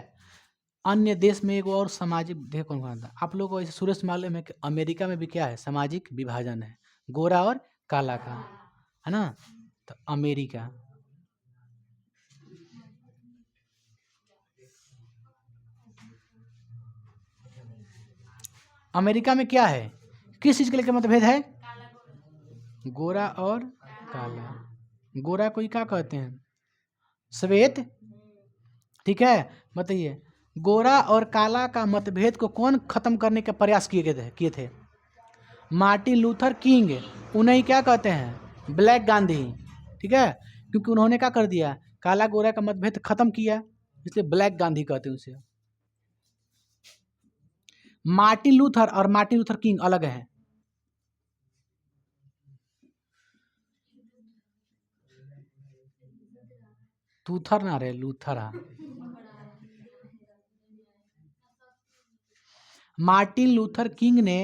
अन्य देश में एक और सामाजिक देखो कौन कौन था आप लोगों को ऐसे सूरज मालूम है कि अमेरिका में भी क्या है सामाजिक विभाजन है गोरा और काला का है ना। तो अमेरिका अमेरिका में क्या है किस चीज के लेकर मतभेद है गोरा और काला। गोरा कोई क्या कहते हैं श्वेत ठीक है। बताइए गोरा और काला का मतभेद को कौन खत्म करने का प्रयास किए थे मार्टिन लूथर किंग। उन्हें ही क्या कहते हैं ब्लैक गांधी ठीक है क्योंकि उन्होंने क्या कर दिया काला गोरा का मतभेद खत्म किया इसलिए ब्लैक गांधी कहते हैं उसे। मार्टिन लूथर और मार्टिन लूथर किंग अलग हैं। लूथर ना रहे लूथर हाँ। मार्टिन लूथर किंग ने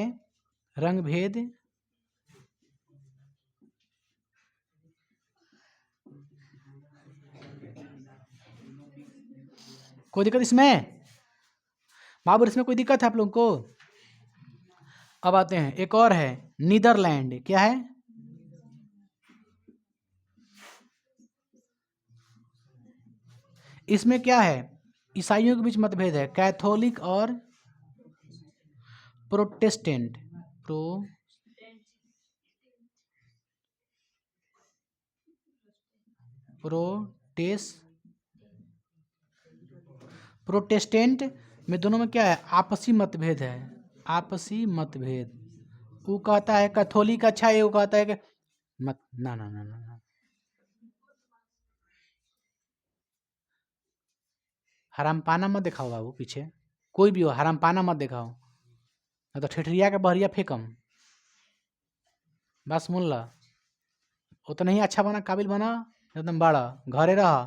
रंगभेद कोई दिक्कत इसमें बाबू इसमें कोई दिक्कत है आप लोगों को। अब आते हैं एक और है नीदरलैंड क्या है इसमें क्या है ईसाइयों के बीच मतभेद है कैथोलिक और प्रोटेस्टेंट प्रोटेस्टेंट में दोनों में क्या है आपसी मतभेद है आपसी मतभेद। वो कहता है कैथोलिक अच्छा है वो कहता है कि मत ना ना ना ना ना हरामपाना मत दिखाओ बाबू पीछे कोई भी हो हरामपाना मत दिखाओ ना तो ठेठरिया के बहरिया फेंकम। बस सुन ला उतना ही अच्छा बना काबिल बना एकदम बड़ा घरे रहा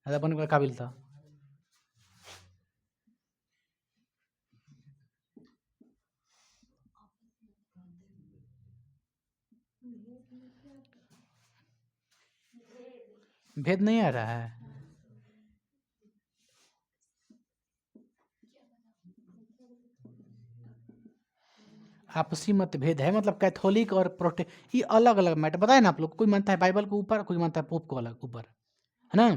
ऐसा बनने का काबिल था। भेद नहीं आ रहा है आपसी मतभेद है मतलब कैथोलिक और प्रोटे ये अलग अलग मैटर बताए ना आप लोग कोई मानता है बाइबल को ऊपर कोई मानता है पोप को अलग ऊपर है ना।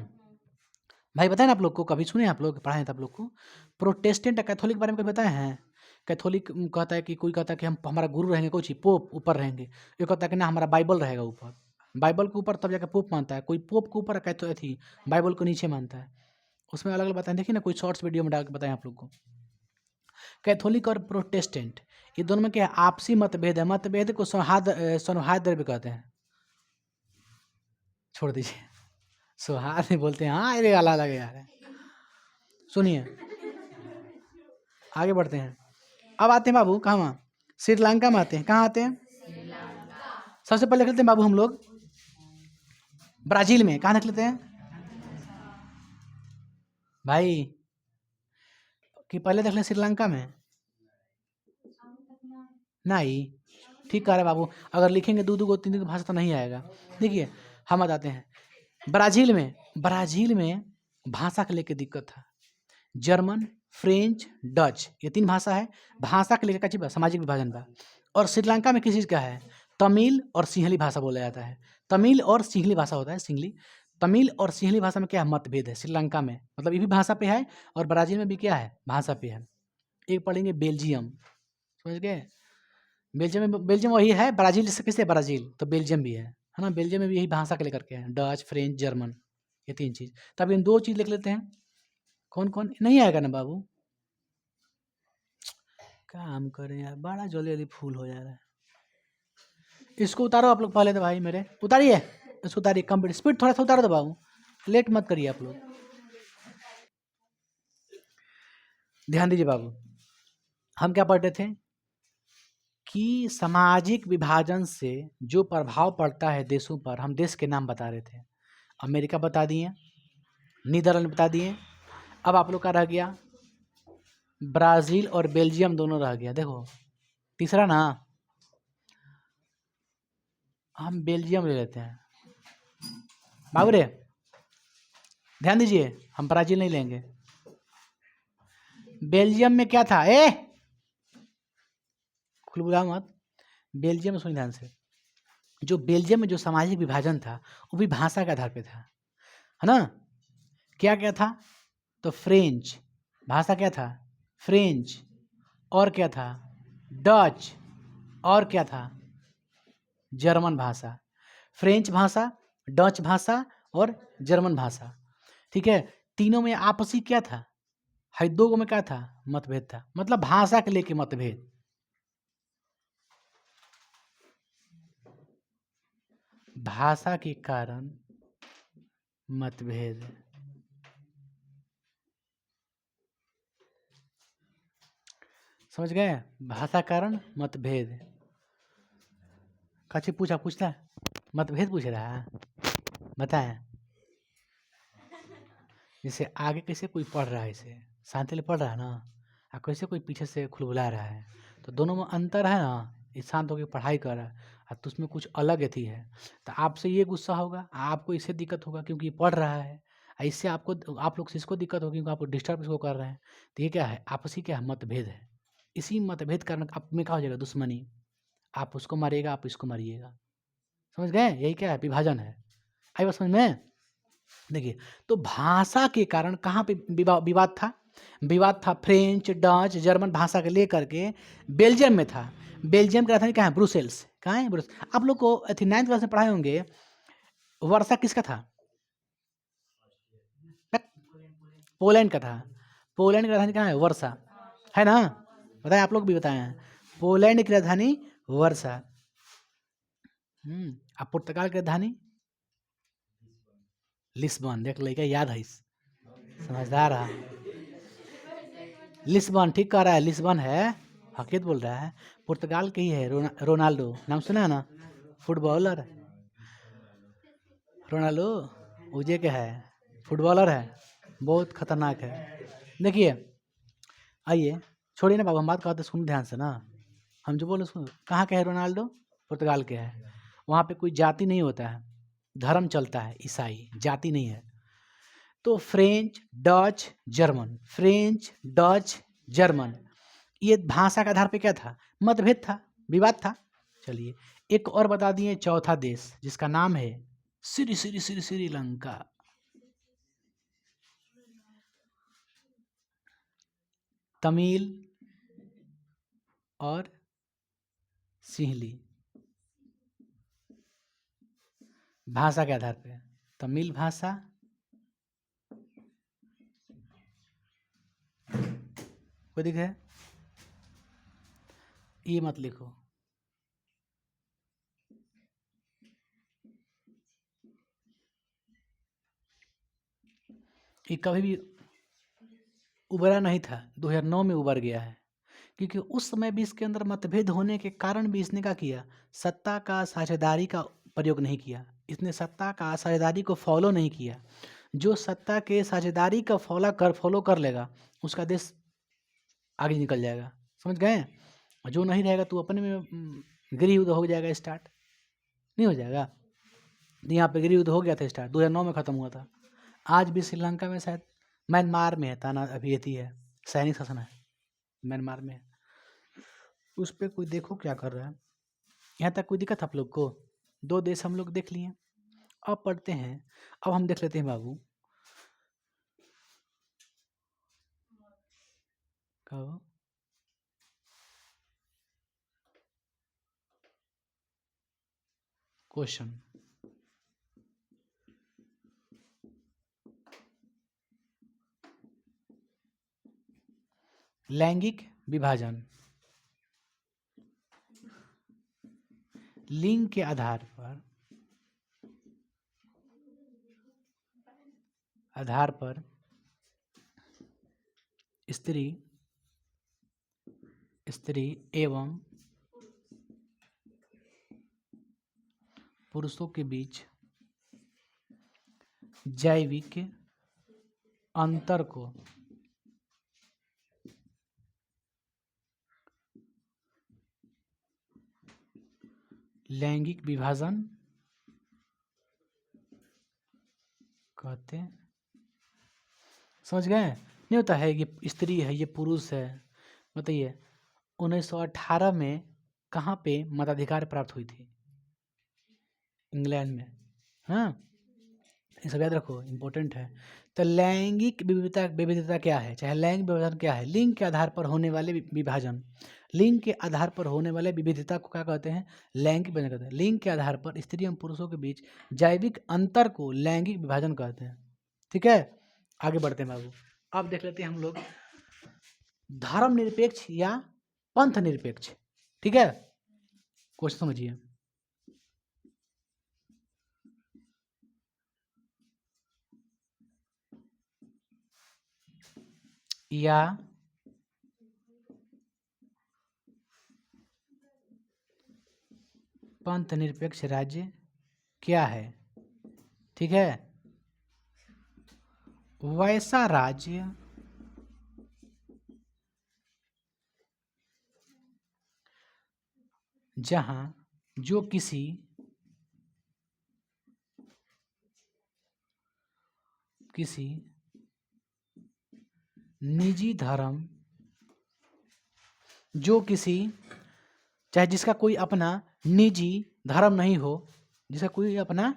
भाई बताए ना आप लोग को कभी सुने आप लोग पढ़ाए थे आप लोग को प्रोटेस्टेंट और कैथोलिक के बारे में कभी बताए हैं। कैथोलिक कहता है कि कोई कहता है कि हम हमारा गुरु रहेंगे कोई चीज पोप ऊपर रहेंगे ये कहता है कि ना हमारा बाइबल रहेगा ऊपर बाइबल के ऊपर तब जाकर पोप मानता है कोई पोप के ऊपर कैथो थी बाइबल को नीचे मानता है। उसमें अलग अलग बताएं देखिए ना कोई शॉर्ट्स वीडियो में डाल के बताएं आप लोग को। कैथोलिक और प्रोटेस्टेंट ये दोनों में क्या है आपसी मतभेद है मतभेद को सौहार्द भी कहते हैं। छोड़ दीजिए सौहार्द नहीं बोलते हैं हाँ अरे अलग अलग यार सुनिए आगे बढ़ते हैं। अब आते हैं बाबू कहाँ श्रीलंका में आते हैं कहाँ आते हैं सबसे पहले निकलते हैं बाबू हम लोग ब्राजील में कहाँ निकलते हैं भाई कि पहले देख लें श्रीलंका में नहीं ठीक कह रहे बाबू अगर लिखेंगे दो दो तीन भाषा तो नहीं आएगा। देखिए हम आ जाते हैं ब्राजील में भाषा को लेकर दिक्कत था जर्मन फ्रेंच डच ये तीन भाषा है भाषा के लेकर का सामाजिक विभाजन था। और श्रीलंका में किस चीज़ का है तमिल और सिंहली भाषा बोला जाता है तमिल और सिंहली भाषा होता है सिंहली तमिल और सिंहली भाषा में क्या है मतभेद है श्रीलंका में मतलब ये भी भाषा पे है और ब्राजील में भी क्या है भाषा पे है। एक पढ़ेंगे बेल्जियम समझ गए बेल्जियम वही है ब्राजील से किससे ब्राजील तो बेल्जियम भी है ना बेल्जियम में भी यही भाषा के लेकर के है डच फ्रेंच जर्मन ये तीन चीज़। तब इन दो चीज़ लिख लेते हैं कौन कौन नहीं आएगा ना बाबू काम करें यार बड़ा जल्दी जल्दी फूल हो जा रहा है। इसको उतारो आप लोग पहले तो भाई मेरे उतारिए इसको उतारिए कम स्पीड थोड़ा सा उतारो तो बाबू लेट मत करिए आप लोग ध्यान दीजिए बाबू हम क्या पढ़ते थे कि सामाजिक विभाजन से जो प्रभाव पड़ता है देशों पर हम देश के नाम बता रहे थे अमेरिका बता दिए नीदरलैंड बता दिए अब आप लोग का रह गया ब्राज़ील और बेल्जियम दोनों रह गया। देखो तीसरा ना हम बेल्जियम ले लेते हैं बाबू रे ध्यान दीजिए हम ब्राज़ील नहीं लेंगे बेल्जियम में क्या था? ए खुलबुला मत। बेल्जियम में सुनिए ध्यान से, जो बेल्जियम में जो सामाजिक विभाजन था वो भी भाषा के आधार पे था, है ना? क्या क्या था? तो फ्रेंच भाषा क्या था? फ्रेंच। और क्या था? डच। और क्या था? जर्मन भाषा। फ्रेंच भाषा, डच भाषा और जर्मन भाषा, ठीक है। तीनों में आपसी क्या था? है दो में क्या था? मतभेद था, मतलब भाषा के लेके मतभेद। भाषा के कारण मतभेद। समझ गए? भाषा कारण मतभेद। कच्छी पूछता है, मतभेद पूछ रहा है, बताएं। जैसे आगे कैसे कोई पढ़ रहा है, इसे शांति से पढ़ रहा है ना, और कैसे कोई पीछे से खुलबुला रहा है, तो दोनों में अंतर है ना। ये शांत होकर पढ़ाई कर रहा है और तो उसमें कुछ अलग अथी है, तो आपसे ये गुस्सा होगा, आपको इससे दिक्कत होगा क्योंकि ये पढ़ रहा है, इससे आपको आप लोग से इसको दिक्कत होगी क्योंकि आप डिस्टर्ब इसको कर रहे हैं। तो ये क्या है? आपसी क्या है? मतभेद है। इसी मतभेद कारण आप में क्या हो जाएगा? दुश्मनी। आप उसको मारिएगा, आप इसको मारिएगा। समझ गए? यही क्या है? विभाजन है। आई बात समझ में? देखिए, तो भाषा के कारण कहाँ पे विवाद था? विवाद था फ्रेंच, डच, जर्मन भाषा के लेकर के बेल्जियम में था। बेल्जियम की राजधानी कहाँ है? ब्रुसेल्स। कहाँ है? ब्रुसेल्स। आप लोग को 9th क्लास में पढ़ाए होंगे, वर्षा किसका था? पोलैंड का था। पोलैंड की राजधानी कहाँ है? वर्षा, है ना? बताए, आप लोग भी बताए हैं। पोलैंड की राजधानी वर्षा। अब पुर्तगाल की राजधानी लिस्बन। देख लो, क्या याद है? समझदार है। लिस्बन, ठीक कह रहा है, लिस्बन है, हकीकत बोल रहा है। पुर्तगाल के ही है। रोनाल्डो नाम सुना है ना? फुटबॉलर रोनाल्डो उजे के है, फुटबॉलर है, बहुत खतरनाक है। देखिए, आइए छोड़िए ना बाबू, हम बात करते सुन ध्यान से ना। हम जो बोले सुन, कहाँ के है रोनाल्डो? पुर्तगाल के है। वहाँ पे कोई जाति नहीं होता है, धर्म चलता है, ईसाई, जाति नहीं है। तो French, Dutch, German, French, Dutch, German, ये भाषा के आधार पे क्या था? मतभेद था, विवाद था। चलिए, एक और बता दिए, चौथा देश जिसका नाम है श्रीलंका। तमिल और सिंहली, भाषा के आधार पे। तमिल भाषा, कोई दिख है? ये मत लिखो। ये कभी भी उभरा नहीं था, 2009 में उभर गया है, क्योंकि उस समय भी इसके अंदर मतभेद होने के कारण भी इसने क्या किया? सत्ता का साझेदारी का प्रयोग नहीं किया। इसने सत्ता का साझेदारी को फॉलो नहीं किया। जो सत्ता के साझेदारी का फॉलो कर लेगा, उसका देश आगे निकल जाएगा। समझ गए? जो नहीं रहेगा तो अपने में गृह युद्ध हो जाएगा स्टार्ट, नहीं हो जाएगा? यहाँ पे गृह युद्ध हो गया था स्टार्ट, 2009 में ख़त्म हुआ था। आज भी श्रीलंका में शायद, म्यांमार में है, ताना अभी ये है, सैनिक शासन है म्यांमार में। उस पर कोई देखो क्या कर रहा है। यहाँ तक कोई दिक्कत आप लोग को? 2 देश हम लोग देख लिए। अब पढ़ते हैं, अब हम देख लेते हैं बाबू, कहो क्वेश्चन। लैंगिक विभाजन लिंग के आधार पर स्त्री एवं पुरुषों के बीच जैविक अंतर को लैंगिक विभाजन कहते हैं। समझ गए? नहीं होता है, ये स्त्री है, ये पुरुष है। बताइए 1918 में कहाँ पे मताधिकार प्राप्त हुई थी? इंग्लैंड में। हाँ, ये सब याद रखो, इम्पोर्टेंट है। तो लैंगिक विविधता विविधता क्या है, चाहे लैंगिक विभाजन क्या है? लिंग के आधार पर होने वाले विभाजन, लिंग के आधार पर होने वाले विविधता को क्या कहते हैं? लैंगिक विभाजन कहते हैं। लिंग के आधार पर स्त्री एवं पुरुषों के बीच जैविक अंतर को लैंगिक विभाजन कहते हैं। ठीक है, आगे बढ़ते हैं बाबू। अब देख लेते हैं हम लोग धर्म निरपेक्ष या पंथ निरपेक्ष। ठीक है, क्वेश्चन समझिए। या पंथ निरपेक्ष राज्य क्या है? ठीक है, वैसा राज्य जहां जो किसी निजी धर्म, जो किसी, चाहे जिसका कोई अपना निजी धर्म नहीं हो, जिसका कोई अपना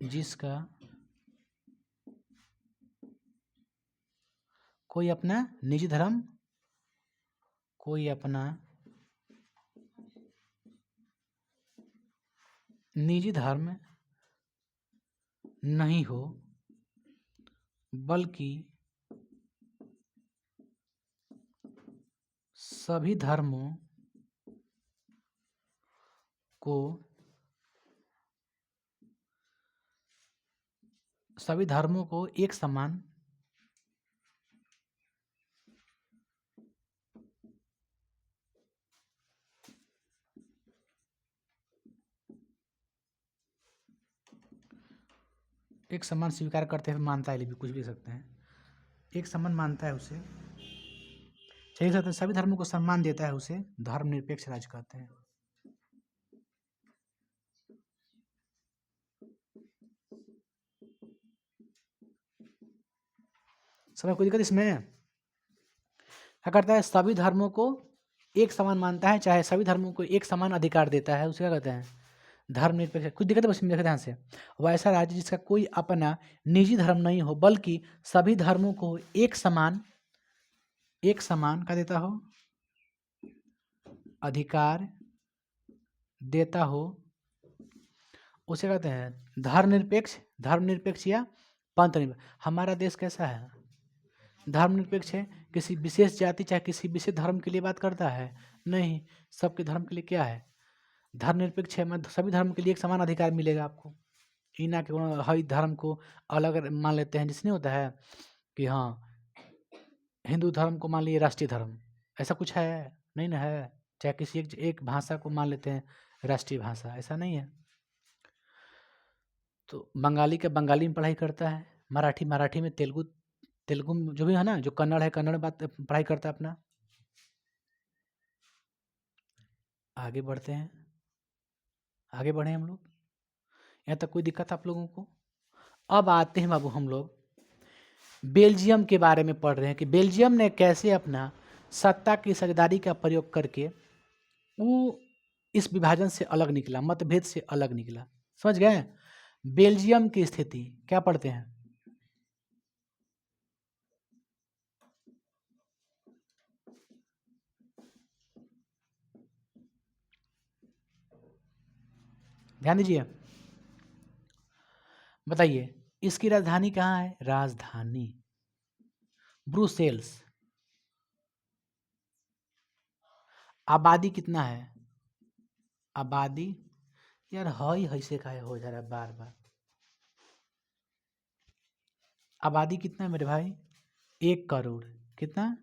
जिसका कोई अपना निजी धर्म, कोई अपना निजी धर्म नहीं हो, बल्कि सभी धर्मों को एक समान स्वीकार करते हैं, मानता है, भी कुछ भी सकते हैं, एक समान मानता है उसे, सही सकते हैं, सभी धर्मों को सम्मान देता है, उसे धर्मनिरपेक्ष राज्य कहते हैं। समय कोई दिक्कत इसमें? क्या करता है? सभी धर्मों को एक समान मानता है, चाहे सभी धर्मों को एक समान अधिकार देता है, उसे क्या कहते हैं? धर्मनिरपेक्ष। कुछ दिक्कत है बस देखो ध्यान से। वैसा राज्य जिसका कोई अपना निजी धर्म नहीं हो, बल्कि सभी धर्मों को एक समान का देता हो, अधिकार देता हो, उसे कहते हैं धर्मनिरपेक्ष या पंथ निरपेक्ष। हमारा देश कैसा है? धर्मनिरपेक्ष है। किसी विशेष जाति चाहे किसी विशेष धर्म के लिए बात करता है? नहीं, सबके धर्म के लिए क्या है? धर्मनिरपेक्ष है, मतलब सभी धर्म के लिए एक समान अधिकार मिलेगा आपको। ई ना कि हर धर्म को अलग मान लेते हैं, जिसने होता है कि हाँ हिंदू धर्म को मान लिए राष्ट्रीय धर्म, ऐसा कुछ है? नहीं ना है। चाहे किसी एक भाषा को मान लेते हैं राष्ट्रीय भाषा, ऐसा नहीं है। तो बंगाली का बंगाली में पढ़ाई करता है, मराठी में, तेलुगु में, जो भी है ना, जो कन्नड़ है कन्नड़ में बात पढ़ाई करता है अपना। आगे बढ़ते हैं, आगे बढ़े हम लोग। यहाँ तक कोई दिक्कत आप लोगों को? अब आते हैं बाबू, हम लोग बेल्जियम के बारे में पढ़ रहे हैं कि बेल्जियम ने कैसे अपना सत्ता की साझेदारी का प्रयोग करके वो इस विभाजन से अलग निकला, मतभेद से अलग निकला। समझ गए? बेल्जियम की स्थिति क्या पढ़ते हैं? ध्यान दीजिए, बताइए इसकी राजधानी कहाँ है? राजधानी ब्रुसेल्स। आबादी कितना है? आबादी यार हई हैसे का हो जा रहा है बार बार। आबादी कितना है मेरे भाई? 1 करोड़। कितना?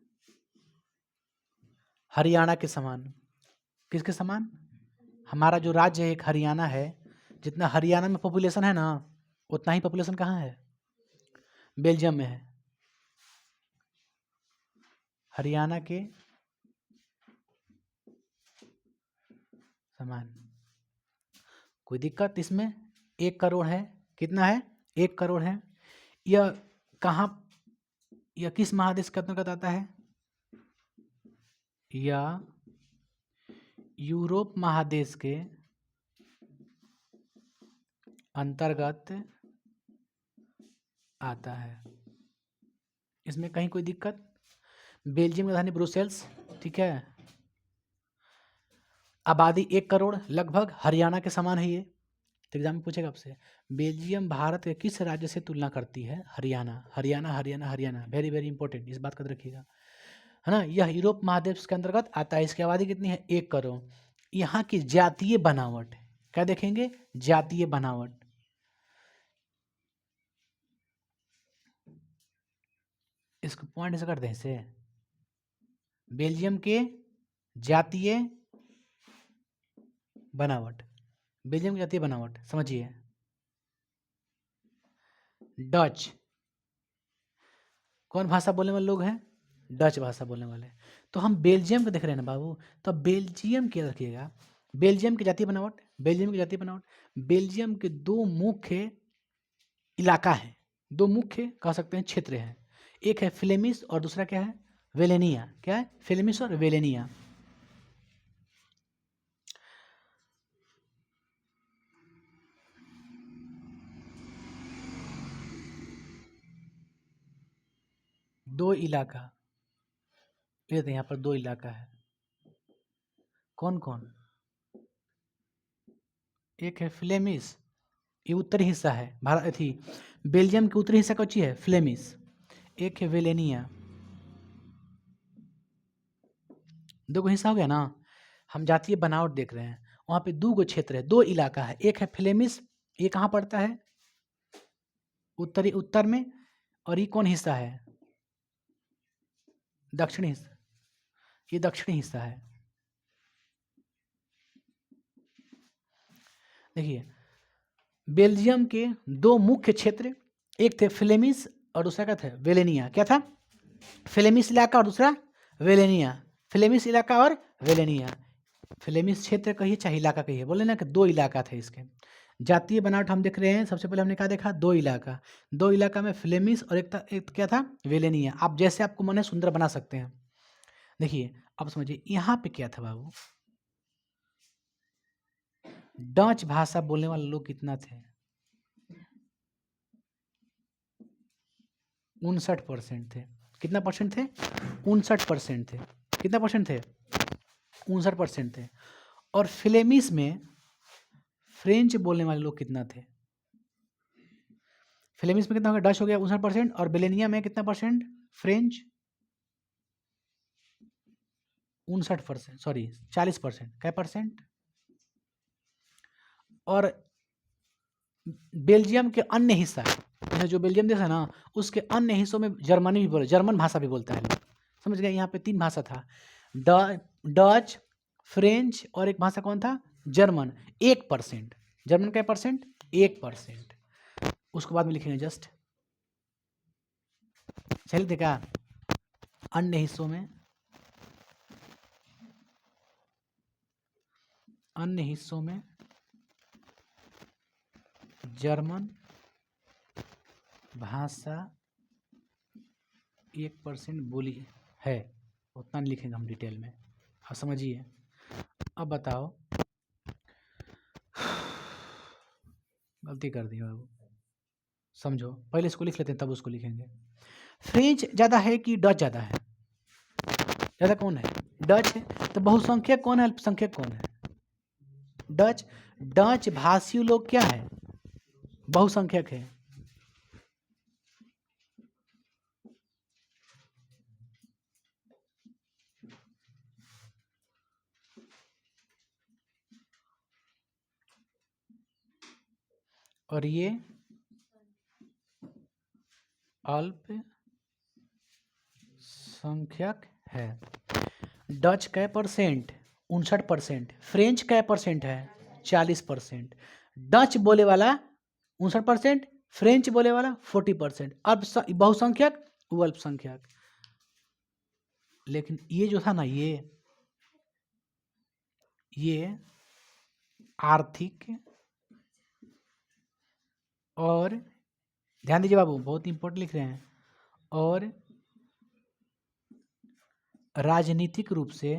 हरियाणा के समान। किसके समान? हमारा जो राज्य है एक हरियाणा है, जितना हरियाणा में पॉपुलेशन है ना, उतना ही पॉपुलेशन कहाँ है? बेल्जियम में है। हरियाणा के समान। कोई दिक्कत इसमें? 1 करोड़ है, कितना है? 1 करोड़ है। यह कहाँ, यह किस महादेश के अंतर्गत आता है? यह यूरोप महादेश के अंतर्गत आता है। इसमें कहीं कोई दिक्कत? बेल्जियम की राजधानी ब्रुसेल्स, ठीक है। आबादी 1 करोड़ लगभग, हरियाणा के समान है ये, तो एग्जाम में पूछेगा आपसे। बेल्जियम भारत के किस राज्य से तुलना करती है? Haryana, Haryana, Haryana, Haryana, very very important, इस बात का रखिएगा, है ना। यह यूरोप महाद्वीप के अंतर्गत आता है। इसकी आबादी कितनी है? 1 करोड़। यहाँ की जातीय बनावट, क्या देखेंगे? जातीय बनावट। इसको पॉइंट से कर दें इसे, बेल्जियम के जातीय बनावट, बेल्जियम की जातीय बनावट समझिए। डच, कौन भाषा बोलने वाले लोग हैं? डच भाषा बोलने वाले। तो हम बेल्जियम को देख रहे हैं ना बाबू, तो बेल्जियम क्या रखिएगा? बेल्जियम की जातीय बनावट, बेल्जियम की जातीय बनावट। बेल्जियम के 2 मुख्य इलाका है, 2 मुख्य कह सकते हैं क्षेत्र हैं। एक है फ्लेमिश और दूसरा क्या है? वेलेनिया। क्या है? फ्लेमिश और वेलेनिया। दो इलाका, ये यहाँ पर 2 इलाका है। कौन कौन? एक है फ्लेमिश, ये उत्तरी हिस्सा है भारत थी, बेल्जियम के उत्तरी हिस्सा कौन है? फ्लेमिश। एक है वेलेनिया। 2 हिस्सा हो गया ना। हम जातीय बनावट देख रहे हैं, वहाँ पे 2 क्षेत्र है, 2 इलाका है। एक है फ्लेमिश, ये कहाँ पड़ता है? उत्तरी, उत्तर में। और ये कौन हिस्सा है? दक्षिणी हिस्सा, ये दक्षिणी हिस्सा है। देखिए, बेल्जियम के 2 मुख्य क्षेत्र, एक थे फ्लेमिश और दूसरा क्या था? वेलेनिया। क्या था? फ्लेमिश इलाका और दूसरा वेलेनिया। फ्लेमिश इलाका और वेलेनिया। फ्लेमिश क्षेत्र कहिए चाहे इलाका कहिए, बोले ना कि 2 इलाका थे इसके। जातीय बनावट हम देख रहे हैं, सबसे पहले हमने क्या देखा? 2 इलाका। 2 इलाका में फ्लेमिश और एक क्या था? वेलेनिया। आप जैसे आपको मन है सुंदर बना सकते हैं। देखिए अब समझिए यहाँ पे क्या था बाबू? डच भाषा बोलने वाले लोग कितना थे? 59% थे। कितना परसेंट थे? 59% थे। कितना परसेंट थे? 59% थे। और फ्लेमिश में फ्रेंच बोलने वाले लोग कितना थे? फ्लेमिश में कितना हो गया? डच हो गया 59%, और बेलेनिया में कितना परसेंट? French 59%, sorry 40%। क्या परसेंट? और बेल्जियम के अन्य हिस्सा, जो बेल्जियम देश है ना, उसके अन्य हिस्सों में जर्मनी भी बोले, जर्मन भाषा भी बोलता है लोग। समझ गए? यहाँ पे 3 भाषा था, डच, फ्रेंच और एक भाषा कौन था? जर्मन। 1%। जर्मन क्या परसेंट? 1%। उसको बाद में लिखेंगे जस्ट। चलिए देखा, अन्य हिस्सों में, अन्य हिस्सों में जर्मन भाषा 1% बोली है। उतना नहीं लिखेंगे हम डिटेल में, आप समझिए। अब बताओ, गलती कर दी बाबू, समझो। पहले इसको लिख लेते हैं तब उसको लिखेंगे। फ्रेंच ज़्यादा है कि डच ज़्यादा है? ज़्यादा कौन है? डच है। तो बहुसंख्यक कौन है, अल्पसंख्यक कौन है? डच। डच भाषी लोग क्या है? बहुसंख्यक है। और ये अल्पसंख्यक है। डच कै परसेंट? 59%। फ्रेंच कै परसेंट है? 40%। डच बोले वाला 59%, फ्रेंच बोले वाला 40%। अब बहुसंख्यक वो अल्पसंख्यक। लेकिन ये जो था ना, ये आर्थिक और ध्यान दीजिए बाबू, बहुत इंपॉर्टेंट लिख रहे हैं, और राजनीतिक रूप से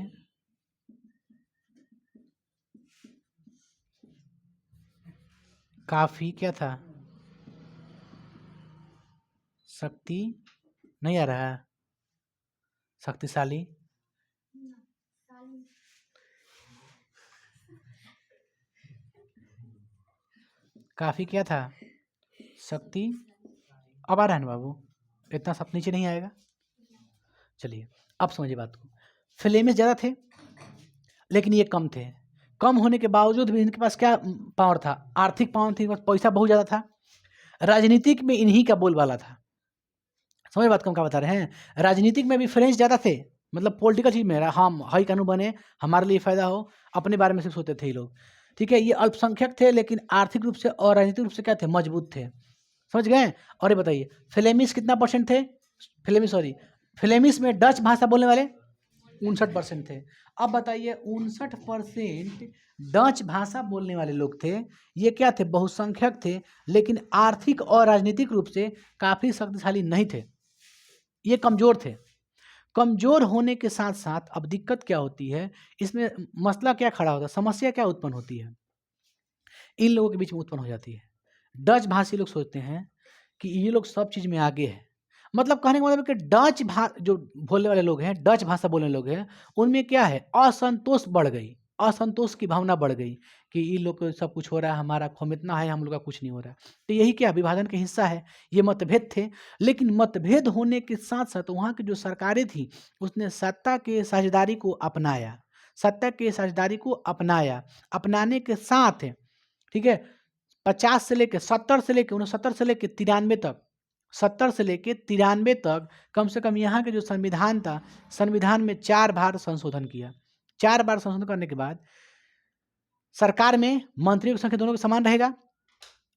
काफी क्या था, शक्ति नहीं आ रहा है, शक्तिशाली, काफी क्या था, शक्ति। अब आ रहा है ना बाबू, इतना सब नीचे नहीं आएगा। चलिए अब समझिए बात को। फ्लेमिश ज़्यादा थे लेकिन ये कम थे। कम होने के बावजूद भी इनके पास क्या पावर था, आर्थिक पावर थी, पैसा बहुत ज़्यादा था। राजनीतिक में इन्हीं का बोलबाला था। समझ बात को हम क्या बता रहे हैं। राजनीतिक में भी फ्रेंच ज़्यादा थे, मतलब पॉलिटिकल चीज़ में हम हाई कानून बने, हमारे लिए फ़ायदा हो, अपने बारे में सिर्फ सोचते थे ये लोग। ठीक है, ये अल्पसंख्यक थे लेकिन आर्थिक रूप से और राजनीतिक रूप से क्या थे, मजबूत थे। समझ गए। और ये बताइए फ्लेमिश कितना परसेंट थे, फ्लेमिश में डच भाषा बोलने वाले 59% थे। अब बताइए 59% डच भाषा बोलने वाले लोग थे। ये क्या थे, बहुसंख्यक थे लेकिन आर्थिक और राजनीतिक रूप से काफ़ी शक्तिशाली नहीं थे, ये कमज़ोर थे। कमज़ोर होने के साथ साथ अब दिक्कत क्या होती है इसमें, मसला क्या खड़ा होता है, समस्या क्या उत्पन्न होती है, इन लोगों के बीच में उत्पन्न हो जाती है। डच भाषी लोग सोचते हैं कि ये लोग सब चीज़ में आगे है। मतलब कहने का मतलब है कि जो बोलने वाले लोग हैं, डच भाषा बोलने लोग हैं, उनमें क्या है, असंतोष बढ़ गई, असंतोष की भावना बढ़ गई कि ये लोग को सब कुछ हो रहा है, हमारा कौम इतना है, हम लोग का कुछ नहीं हो रहा है। तो यही क्या विभाजन का हिस्सा है, ये मतभेद थे। लेकिन मतभेद होने के साथ साथ वहाँ की जो सरकारें थी उसने सत्ता के साझेदारी को अपनाया, सत्ता के साझेदारी को अपनाया। अपनाने के साथ ठीक है 50 से लेकर 70 से लेकर 69 से लेकर 93 तक, 70 से लेकर 93 तक कम से कम यहाँ के जो संविधान था, संविधान में 4 बार संशोधन किया। 4 बार संशोधन करने के बाद सरकार में मंत्रियों की संख्या दोनों का समान रहेगा,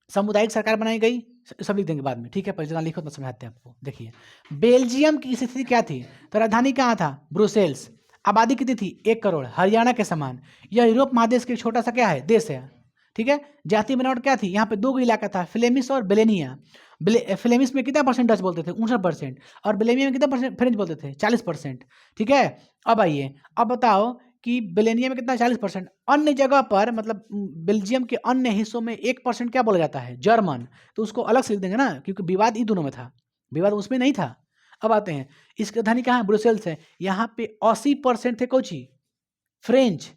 सामुदायिक सरकार बनाई गई, सब लिख देंगे बाद में, ठीक है, पहले जितना लिखो तो समझाते हैं आपको। देखिए बेल्जियम की स्थिति क्या थी, तो राजधानी कहाँ था, ब्रुसेल्स। आबादी कितनी थी, 1 करोड़, हरियाणा के समान। यह यूरोप महादेश के छोटा सा क्या है, देश है। ठीक है, जातीय बनावट क्या थी, यहाँ पे 2 इलाका था, फ्लेमिश और बेलेनिया। फ्लेमिश में कितना परसेंट डच बोलते थे, 59%, और बेलेनिया में कितना परसेंट फ्रेंच बोलते थे, 40%। ठीक है, अब आइए, अब बताओ कि बेलेनिया में कितना, 40%। अन्य जगह पर मतलब बेल्जियम के अन्य हिस्सों में 1% क्या बोला जाता है, जर्मन। तो उसको अलग से लिख देंगे ना, क्योंकि विवाद इन दोनों में था, विवाद उसमें नहीं था। अब आते हैं, इसकी राजधानी कहाँ है, ब्रुसेल्स है। यहाँ पे 80% थे कोची, फ्रेंच,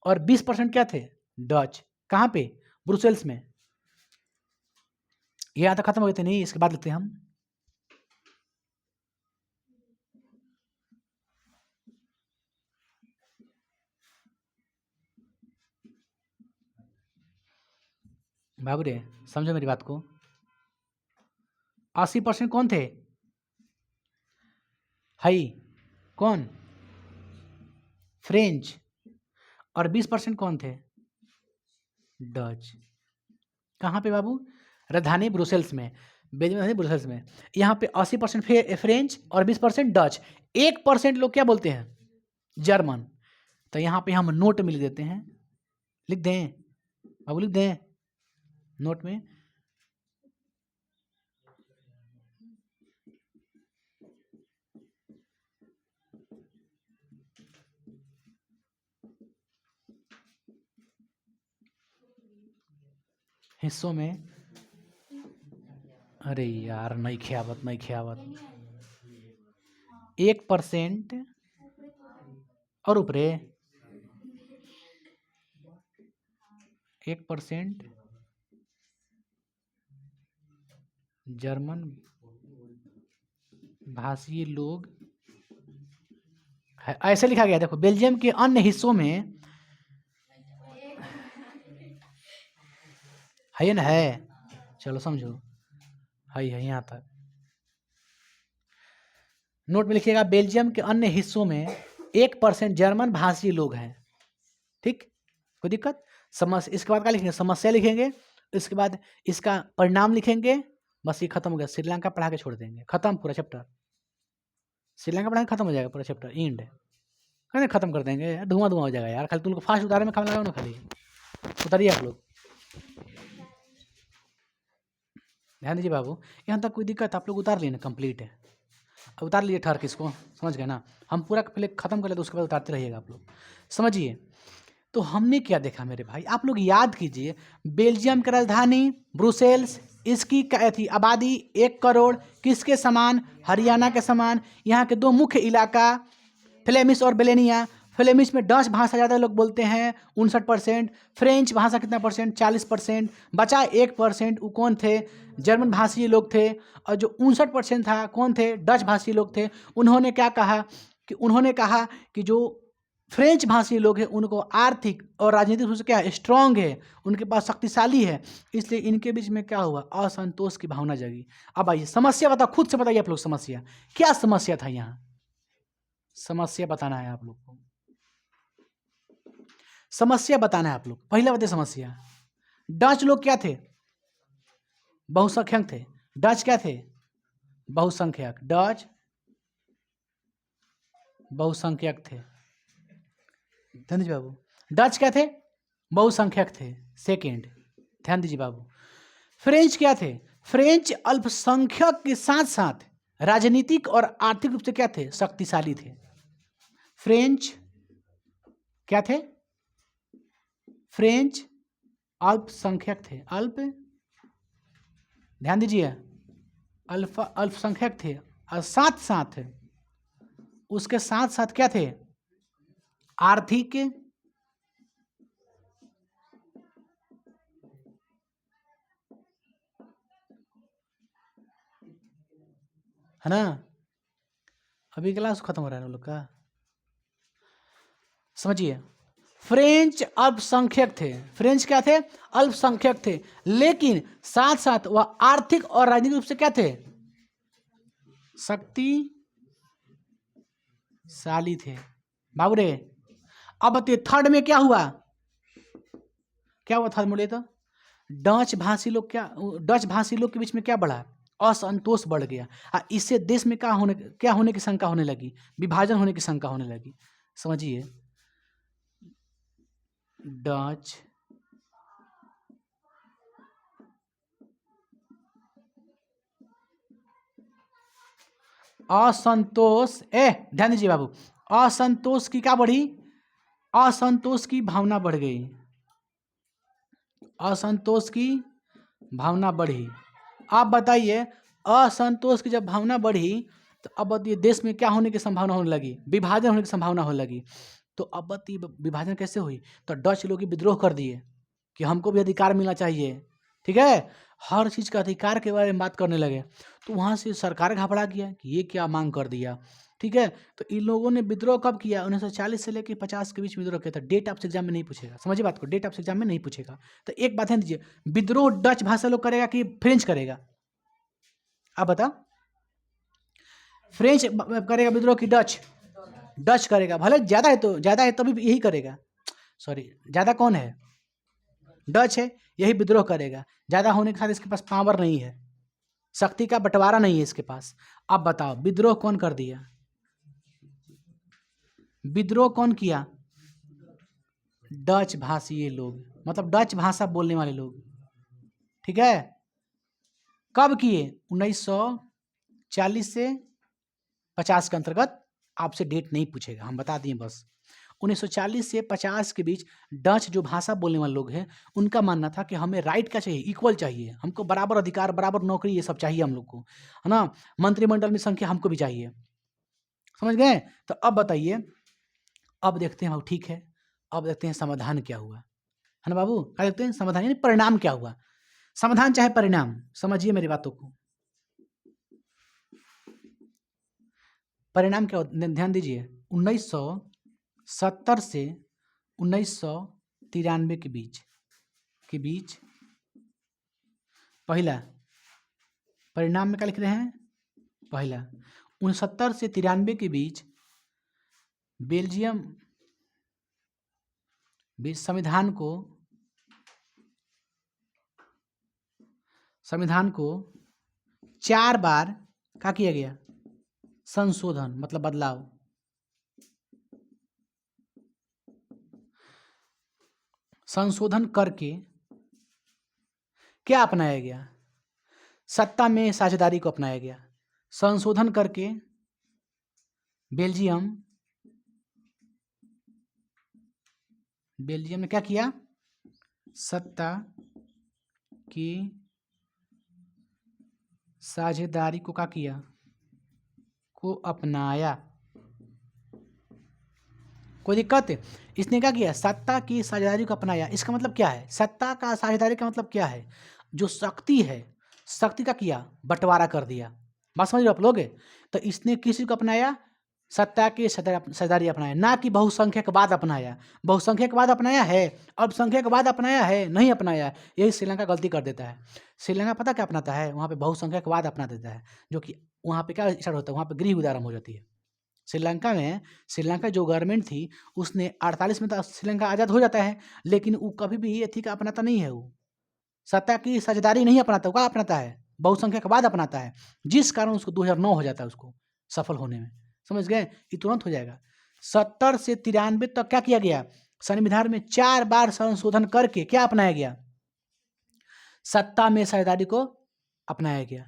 और 20% क्या थे, डच। कहाँ पे, ब्रुसेल्स में। ये यहाँ तक खत्म हो गए थे, नहीं इसके बाद लेते हैं हम। बाबू रे समझो मेरी बात को। 80% कौन थे, हाई, कौन, फ्रेंच, और 20% कौन थे, डच। कहाँ पे बाबू, राजधानी ब्रुसेल्स में, बेल्जियम राजधानी ब्रुसेल्स में। यहाँ पे 80% फ्रेंच और 20% डच, 1% लोग क्या बोलते हैं, जर्मन। तो यहाँ पे हम नोट में लिख देते हैं, लिख दें बाबू, लिख दें नोट में, हिस्सों में। अरे यार नहीं खियावत, नहीं खियावत। 1% और ऊपरे 1% जर्मन भाषी लोग है, ऐसे लिखा गया। देखो बेल्जियम के अन्य हिस्सों में है ना, है, चलो समझो, है यहाँ तक। नोट में लिखिएगा, बेल्जियम के अन्य हिस्सों में 1% जर्मन भाषी लोग हैं। ठीक, कोई दिक्कत, समस्या। इसके बाद क्या लिखेंगे, समस्या लिखेंगे, इसके बाद इसका परिणाम लिखेंगे। बस ये खत्म हो गया, श्रीलंका पढ़ा के छोड़ देंगे, खत्म पूरा चैप्टर। श्रीलंका पढ़ा के खत्म हो जाएगा पूरा चैप्टर, एंड कहते खत्म कर देंगे, धुआं धुआं हो जाएगा यार। खाली तुम लोग फास्ट उतारे में खाना लगाओ ना, खाली उतारिए आप लोग। ध्यान दीजिए बाबू, यहाँ तक कोई दिक्कत आप लोग उतार लिए ना, कंप्लीट है। अब उतार लिए ठहर के इसको, समझ गए ना। हम पूरा पहले ख़त्म कर लेते उसके बाद उतारते रहिएगा आप लोग, समझिए। तो हमने क्या देखा मेरे भाई, आप लोग याद कीजिए, बेल्जियम की राजधानी ब्रुसेल्स, इसकी क्या थी आबादी 1 करोड़, किसके समान, हरियाणा के समान। यहाँ के 2 मुख्य इलाका फ्लेमिश और बेलेनिया। फ्लेमिश में डच भाषा ज़्यादा लोग बोलते हैं 59%, फ्रेंच भाषा कितना परसेंट 40%, बचा 1%, वो कौन थे, जर्मन भाषी लोग थे। और जो 59% था कौन थे, डच भाषी लोग थे। उन्होंने क्या कहा उन्होंने कहा कि जो फ्रेंच भाषी लोग हैं उनको आर्थिक और राजनीतिक रूप से क्या स्ट्रांग है, उनके पास शक्तिशाली है, इसलिए इनके बीच में क्या हुआ, असंतोष की भावना जगी। अब आइए समस्या बताओ, खुद से बताइए आप लोग, समस्या क्या समस्या था यहाँ, समस्या बताना है आप लोग को, समस्या बताना है आप लोग। पहला बताइए समस्या, डच लोग क्या थे, बहुसंख्यक थे। डच क्या थे, बहुसंख्यक। डच बहुसंख्यक थे। ध्यान दीजिए बाबू, डच क्या थे, बहुसंख्यक थे। सेकेंड, ध्यान दीजिए बाबू, फ्रेंच क्या थे, फ्रेंच अल्पसंख्यक के साथ साथ राजनीतिक और आर्थिक रूप से क्या थे, शक्तिशाली थे। फ्रेंच क्या थे, फ्रेंच अल्पसंख्यक थे, ध्यान दीजिए, अल्पसंख्यक थे। और साथ साथ उसके साथ साथ क्या थे, आर्थिक है ना। अभी क्लास खत्म हो रहा है हम लोग का, समझिए। फ्रेंच अल्पसंख्यक थे, फ्रेंच क्या थे, अल्पसंख्यक थे, लेकिन साथ साथ वह आर्थिक और राजनीतिक रूप से क्या थे, शक्तिशाली थे। बाबू रे, अब बताइए थर्ड में क्या हुआ, क्या हुआ थर्ड में, तो डच भाषी लोग डच भाषी लोग के बीच में क्या बढ़ा, असंतोष बढ़ गया। इससे देश में क्या होने की शंका होने लगी, विभाजन होने की शंका होने लगी। समझिए, डच असंतोष, ध्यान दीजिए बाबू, असंतोष की क्या बढ़ी, असंतोष की भावना बढ़ गई, असंतोष की भावना बढ़ी। आप बताइए, असंतोष की जब भावना बढ़ी तो अब बताइए देश में क्या होने की संभावना होने लगी, विभाजन होने की संभावना होने लगी। तो अब बताइए विभाजन कैसे हुई, तो डच लोग विद्रोह कर दिए कि हमको भी अधिकार मिलना चाहिए, ठीक है, हर चीज़ का अधिकार के बारे में बात करने लगे। तो वहाँ से सरकार घबरा गया कि ये क्या मांग कर दिया, ठीक है। तो इन लोगों ने विद्रोह कब किया, 1940 से लेकर 50 के बीच विद्रोह किया था। डेट आपसे एग्जाम में नहीं पूछेगा, समझिए बात को, डेट आपसे एग्जाम में नहीं पूछेगा। तो एक बात है दीजिए, विद्रोह डच भाषा लोग करेगा कि फ्रेंच करेगा, आप बताओ, फ्रेंच करेगा विद्रोह कि डच, डच करेगा। भले ज़्यादा है तो ज़्यादा है तभी यही करेगा, सॉरी ज़्यादा कौन है, डच है, यही विद्रोह करेगा। ज़्यादा होने के साथ इसके पास पावर नहीं है, शक्ति का बंटवारा नहीं है इसके पास। अब बताओ विद्रोह कौन कर दिया, विद्रोह कौन किया, डच भाषी लोग, मतलब डच भाषा बोलने वाले लोग, ठीक है। कब किए, 1940 से 50 के अंतर्गत। आपसे डेट नहीं पूछेगा, हम बता दिए बस। 1940 से 50 के बीच डच जो भाषा बोलने वाले लोग हैं उनका मानना था कि हमें राइट क्या चाहिए, इक्वल चाहिए, हमको बराबर अधिकार, बराबर नौकरी, ये सब चाहिए हम लोग को, है ना। मंत्रिमंडल में संख्या हमको भी चाहिए, समझ गए। तो अब बताइए, अब देखते हैं बाबू, ठीक है, अब देखते हैं समाधान क्या हुआ, है ना बाबू, क्या देखते हैं समाधान, यानी परिणाम क्या हुआ। समाधान चाहे परिणाम, समझिए मेरी बातों को, परिणाम क्या होता, ध्यान दीजिए। 1970 से 1993 के बीच पहला, परिणाम में क्या लिख रहे हैं, पहला 69 से 93 के बीच बेल्जियम संविधान को 4 बार क्या किया गया, संशोधन मतलब बदलाव, संशोधन करके क्या अपनाया गया, सत्ता में साझेदारी को अपनाया गया। संशोधन करके बेल्जियम ने क्या किया? सत्ता की साझेदारी को क्या किया? को अपनाया। कोई दिक्कत है? इसने क्या किया? सत्ता की साझेदारी को अपनाया। इसका मतलब क्या है? सत्ता का साझेदारी का मतलब क्या है? जो शक्ति है, शक्ति का किया बंटवारा कर दिया। बात समझ रहे हो आप लोग? तो इसने किसी को अपनाया? सत्ता की साझेदारी अपनाया, ना कि बहुसंख्यकवाद अपनाया। बहुसंख्यकवाद अपनाया है, अल्पसंख्यकवाद अपनाया है? नहीं अपनाया। यही श्रीलंका गलती कर देता है। श्रीलंका पता क्या अपनाता है? वहाँ पे बहुसंख्यकवाद अपना देता है, जो कि वहाँ पे क्या स्टार्ट होता है? वहाँ पे गृह युद्ध आरंभ हो जाती है। श्रीलंका जो गवर्नमेंट थी उसने 48 में तो श्रीलंका आज़ाद हो जाता है, लेकिन वो कभी भी एथी का अपनाता नहीं है। वो सत्ता की साझेदारी नहीं अपनाता। वो क्या अपनाता है? बहुसंख्यकवाद अपनाता है, जिस कारण उसको 2009 हो जाता है उसको सफल होने में। समझ गए? ये तुरंत हो जाएगा। 70 से 93 तक क्या किया गया? संविधान में 4 बार संशोधन करके क्या अपनाया गया? सत्ता में साझेदारी को अपनाया गया।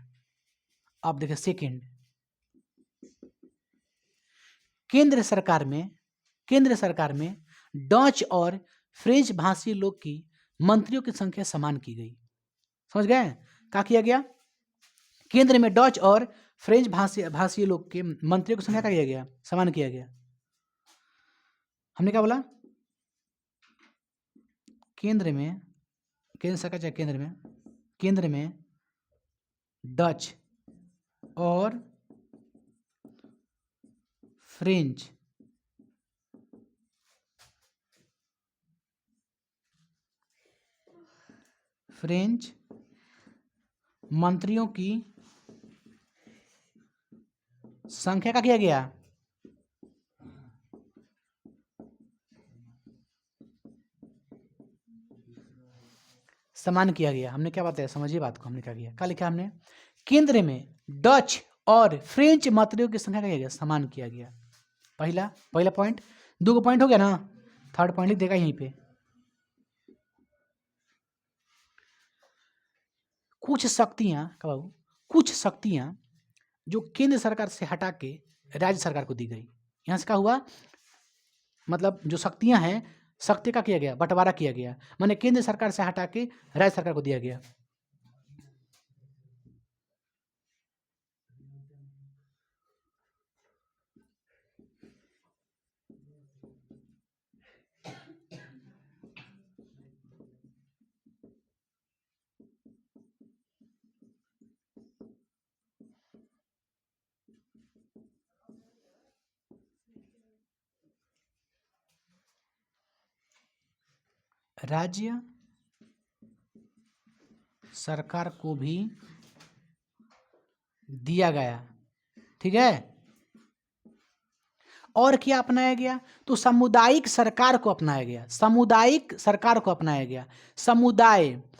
अब देखिए सेकेंड, केंद्र सरकार में डच और फ्रेंच भाषी लोग की मंत्रियों की संख्या समान की गई। समझ गए? क्या किया गया? केंद्र में डच और फ्रेंच भाषी लोग के मंत्रियों की संख्या क्या किया गया? समान किया गया। हमने क्या बोला? केंद्र सरकार चाहे केंद्र में डच और फ्रेंच मंत्रियों की संख्या का किया गया? समान किया गया। हमने क्या बताया? समझिए बात को। हमने क्या किया? क्या लिखा हमने? केंद्र में डच और फ्रेंच मंत्रियों की संख्या का किया गया? समान किया गया। पहला पॉइंट। 2 पॉइंट हो गया ना? थर्ड पॉइंट लिख देगा यहीं पे। कुछ शक्तियां जो केंद्र सरकार से हटा के राज्य सरकार को दी गई। यहां से क्या हुआ? मतलब जो शक्तियां हैं, शक्ति का किया गया बंटवारा किया गया, माने केंद्र सरकार से हटा के राज्य सरकार को दिया गया। राज्य सरकार को भी दिया गया। ठीक है? और क्या अपनाया गया? तो सामुदायिक सरकार को अपनाया गया।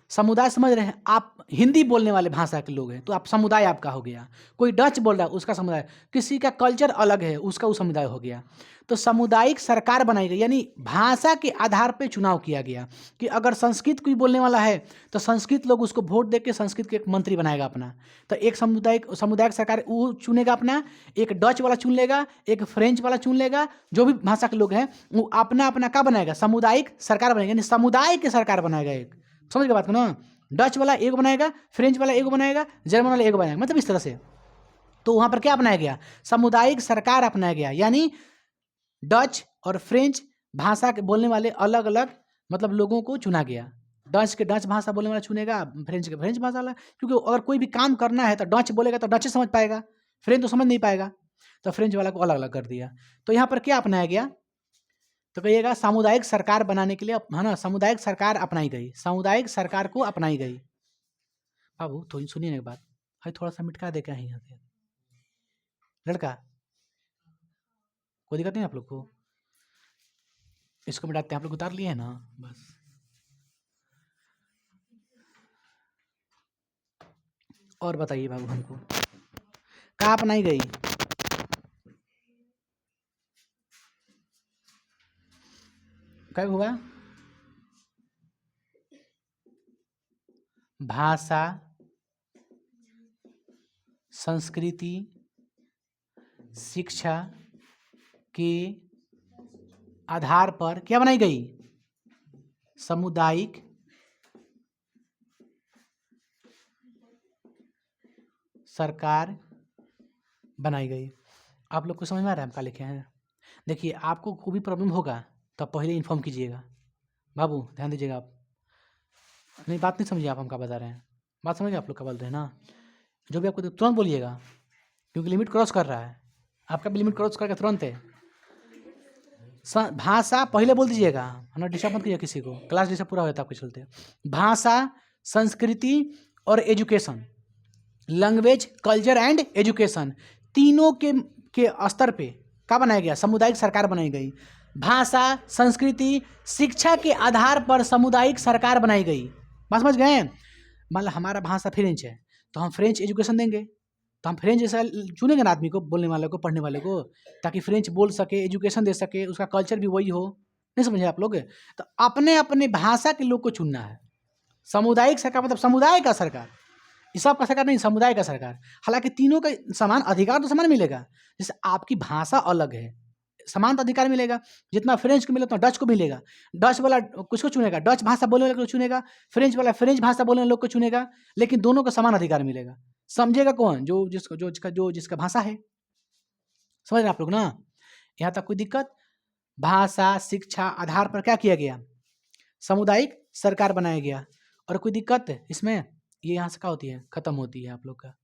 समुदाय समझ रहे हैं आप? हिंदी बोलने वाले भाषा के लोग हैं तो आप समुदाय आपका हो गया। कोई डच बोल रहा है उसका समुदाय, किसी का कल्चर अलग है उसका वो समुदाय हो गया। तो सामुदायिक सरकार बनाई गई, यानी भाषा के आधार पर चुनाव किया गया कि अगर संस्कृत कोई बोलने वाला है तो संस्कृत लोग उसको वोट दे के संस्कृत के एक मंत्री बनाएगा अपना। तो एक सामुदायिक सरकार वो चुनेगा अपना, एक डच वाला चुन लेगा, एक फ्रेंच वाला चुन लेगा, जो भी भाषा के लोग हैं वो अपना अपना क्या बनाएगा? सामुदायिक सरकार बनाएगा, यानी समुदाय की सरकार बनाएगा एक। समझ गए बात को ना? डच वाला एगो बनाएगा, फ्रेंच वाला एगो बनाएगा, जर्मन वाला एगो बनाएगा, मतलब इस तरह से। तो वहां पर क्या अपनाया गया? सामुदायिक सरकार अपनाया गया, यानी डच और फ्रेंच भाषा के बोलने वाले अलग अलग मतलब लोगों को चुना गया। डच के डच भाषा बोलने वाला चुनेगा, फ्रेंच के फ्रेंच भाषा वाला, क्योंकि अगर कोई भी काम करना है तो डच बोलेगा तो डच समझ पाएगा, फ्रेंच तो समझ नहीं पाएगा, तो फ्रेंच वाला को अलग अलग कर दिया। तो यहाँ पर क्या अपनाया गया? तो कहिएगा सामुदायिक सरकार बनाने के लिए, है ना, सामुदायिक सरकार अपनाई गई, सामुदायिक सरकार को अपनाई गई। बाबू थोड़ी सुनिए एक बात, भाई थोड़ा सा मिटका दे क्या है यहाँ से लड़का, कोई दिक्कत नहीं आप लोग को? इसको मिटाते हैं, आप लोग उतार लिए हैं ना? बस और बताइए बाबू हमको कहाँ अपनाई गई? कब हुआ? भाषा संस्कृति, शिक्षा के आधार पर क्या बनाई गई? सामुदायिक सरकार बनाई गई। आप लोग को समझ में आ रहा है हम क्या लिखे हैं? देखिए, आपको कोई भी प्रॉब्लम होगा तो आप पहले इन्फॉर्म कीजिएगा। बाबू ध्यान दीजिएगा आप। नहीं, बात नहीं समझिए आप हम क्या बता रहे हैं। बात समझिए आप लोग क्या बोल रहे हैं ना। जो भी आपको तुरंत बोलिएगा, क्योंकि लिमिट क्रॉस कर रहा है। आपका भी लिमिट क्रॉस करके तुरंत है। भाषा पहले बोल दीजिएगा, है ना, डिस्टर्ब मत कीजिए किसी को। क्लास डिस्टर्ब पूरा होता है आपके चलते। भाषा, संस्कृति और education, language, culture and education, तीनों के स्तर पे क्या बनाया गया? सामुदायिक सरकार बनाई गई। भाषा, संस्कृति, शिक्षा के आधार पर सामुदायिक सरकार बनाई गई। बात समझ गए? मान लो हमारा भाषा फ्रेंच है तो हम फ्रेंच एजुकेशन देंगे, तो हम फ्रेंच जैसा चुनेंगे ना आदमी को, बोलने वाले को, पढ़ने वाले को, ताकि फ्रेंच बोल सके, एजुकेशन दे सके, उसका कल्चर भी वही हो। नहीं समझे आप लोग? तो अपने अपने भाषा के लोग को चुनना है। सामुदायिक सरकार मतलब समुदाय का सरकार, इस सब का सरकार नहीं, समुदाय का सरकार। हालांकि तीनों का समान अधिकार तो समान मिलेगा। जैसे आपकी भाषा अलग है, समान तो अधिकार मिलेगा। जितना फ्रेंच को मिले उतना डच को मिलेगा। डच वाला कुछ को चुनेगा, डच भाषा बोलने वाले को चुनेगा, फ्रेंच वाला फ्रेंच भाषा बोलने वाले लोग को चुनेगा, लेकिन दोनों को समान अधिकार मिलेगा। समझेगा कौन? जिसका भाषा है। समझ रहे आप लोग ना? यहाँ तक कोई दिक्कत? भाषा, शिक्षा आधार पर क्या किया गया? सामुदायिक सरकार बनाया गया। और कोई दिक्कत इसमें? ये यहाँ से क्या होती है? खत्म होती है आप लोग का।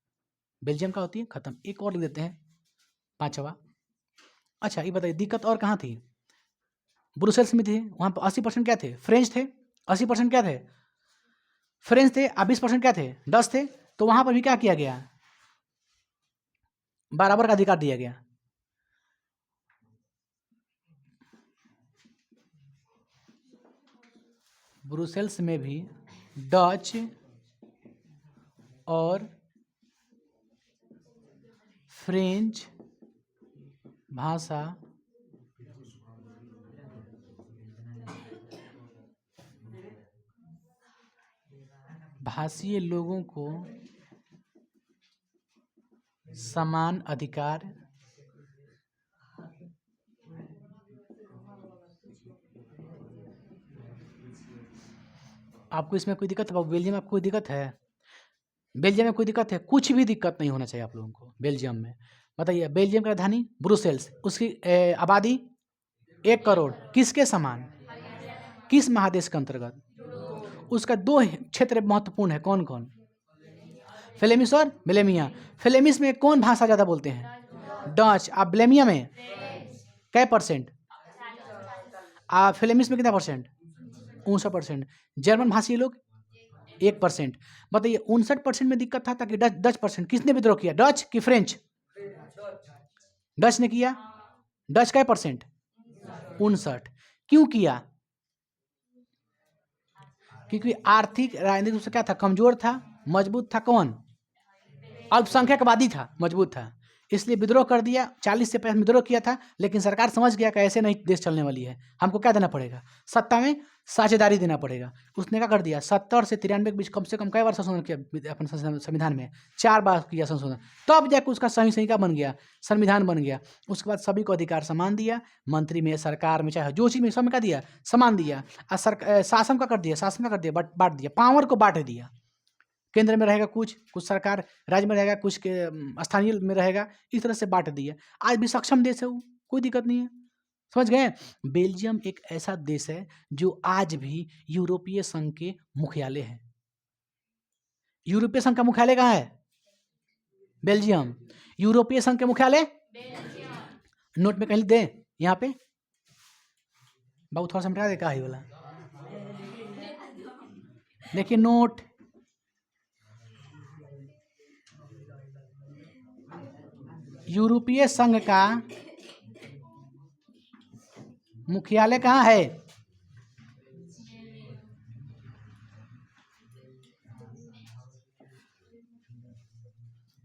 बेल्जियम का होती है खत्म। एक और लिख देते हैं, पांचवा। अच्छा ये बताइए, दिक्कत और कहाँ थी? ब्रुसेल्स में थे, वहाँ पर 80% क्या थे? फ्रेंच थे। 80% क्या थे? फ्रेंच थे। 20% क्या थे? डच थे। तो वहाँ पर भी क्या किया गया? बराबर का अधिकार दिया गया। ब्रुसेल्स में भी डच और फ्रेंच भाषा भाषीय लोगों को समान अधिकार आपको इसमें कोई दिक्कत है? बेल्जियम में आपको कोई दिक्कत है? बेल्जियम में कोई दिक्कत है? कुछ भी दिक्कत नहीं होना चाहिए आप लोगों को बेल्जियम में। बताइए, बेल्जियम की राजधानी ब्रुसेल्स, उसकी आबादी 1 करोड़, किसके समान? किस महादेश के अंतर्गत? उसका 2 क्षेत्र महत्वपूर्ण है, कौन कौन? फ्लेमिश और ब्लेमिया। फ्लेमिश में कौन भाषा ज़्यादा बोलते हैं? डच। अब ब्लेमिया में कै %? फ्लेमिश में कितना %? 59%। जर्मन भाषी लोग 1%। बताइए 59% में दिक्कत था ताकि डच %। किसने विद्रोह किया? डच कि फ्रेंच? डच ने किया। डच कै %? 59। क्यों किया? क्योंकि आर्थिक राजनीतिक रूप से क्या था? कमजोर था। मजबूत था कौन? अल्पसंख्यकवादी था, मजबूत था, इसलिए विद्रोह कर दिया। 40 से पहले विद्रोह किया था, लेकिन सरकार समझ गया कि ऐसे नहीं देश चलने वाली है, हमको क्या देना पड़ेगा? सत्ता में साझेदारी देना पड़ेगा। उसने क्या कर दिया? 70 से 93 के बीच कम से कम कई बार संशोधन किया अपने संविधान में? 4 बार किया संशोधन। तब जाकर उसका सही का बन गया, संविधान बन गया। उसके बाद सभी को अधिकार समान दिया, मंत्री में, सरकार में, चाहे जो चीज़ में, सब में क्या दिया? समान दिया। और शासन का कर दिया, बांट दिया, पावर को बांट दिया। केंद्र में रहेगा कुछ सरकार, राज्य में रहेगा कुछ के स्थानीय में रहेगा, इस तरह से बांट दिया। आज भी सक्षम देश है वो, कोई दिक्कत नहीं है। समझ गए? बेल्जियम एक ऐसा देश है जो आज भी यूरोपीय संघ के मुख्यालय है। यूरोपीय संघ का मुख्यालय कहाँ है? बेल्जियम। यूरोपीय संघ के मुख्यालय नोट में कहीं लिख दे, यहाँ पे बाबू थोड़ा समझा दे, कहा है बोला, देखिए नोट, यूरोपीय संघ का मुख्यालय कहाँ है?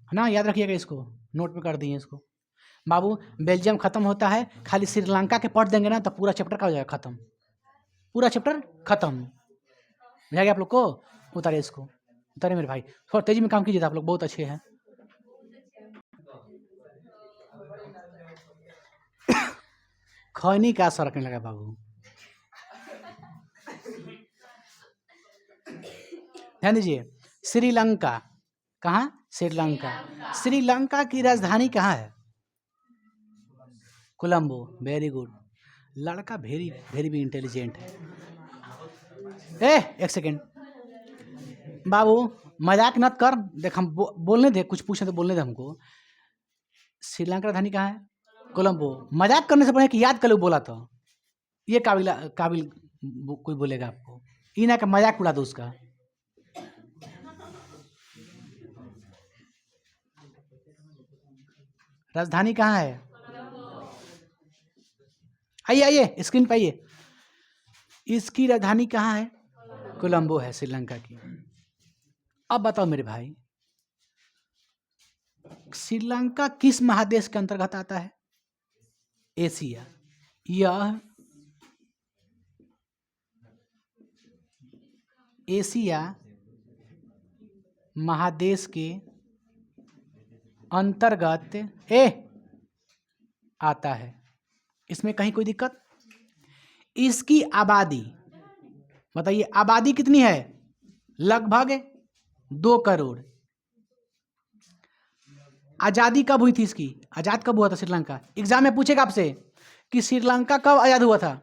ना, याद रखिएगा, इसको नोट में कर दिए इसको। बाबू बेल्जियम खत्म होता है, खाली श्रीलंका के पढ़ देंगे ना तो पूरा चैप्टर का हो जाएगा खत्म, पूरा चैप्टर खत्म। बुझा आप लोग को? उतारे इसको, उतारे मेरे भाई, थोड़ा तेजी में काम कीजिए, आप लोग बहुत अच्छे हैं। खैनी का सरकने लगा बाबू। ध्यान दीजिए, श्रीलंका, कहाँ? श्रीलंका। श्रीलंका की राजधानी कहाँ है? कोलंबो। वेरी गुड, लड़का वेरी वेरी भी इंटेलिजेंट है। एक सेकेंड बाबू, मजाक मत कर, देख हम बोलने दे, कुछ पूछे तो बोलने दे हमको। श्रीलंका राजधानी कहाँ है? कोलंबो। मजाक करने से बढ़िया कि याद कर लो बोला तो ये काबिल कोई बोलेगा आपको, ये ना कि मजाक उड़ा दो उसका। राजधानी कहाँ है? आइए आइए स्क्रीन पे आइए, इसकी राजधानी कहाँ है? कोलंबो है श्रीलंका की। अब बताओ मेरे भाई, श्रीलंका किस महादेश के अंतर्गत आता है? एशिया। यह एशिया महादेश के अंतर्गत आता है। इसमें कहीं कोई दिक्कत? इसकी आबादी बताइए, आबादी कितनी है? लगभग 2 करोड़। आजादी कब हुई थी इसकी? आजाद कब हुआ था श्रीलंका? एग्जाम में पूछेगा आपसे कि श्रीलंका कब आजाद हुआ था?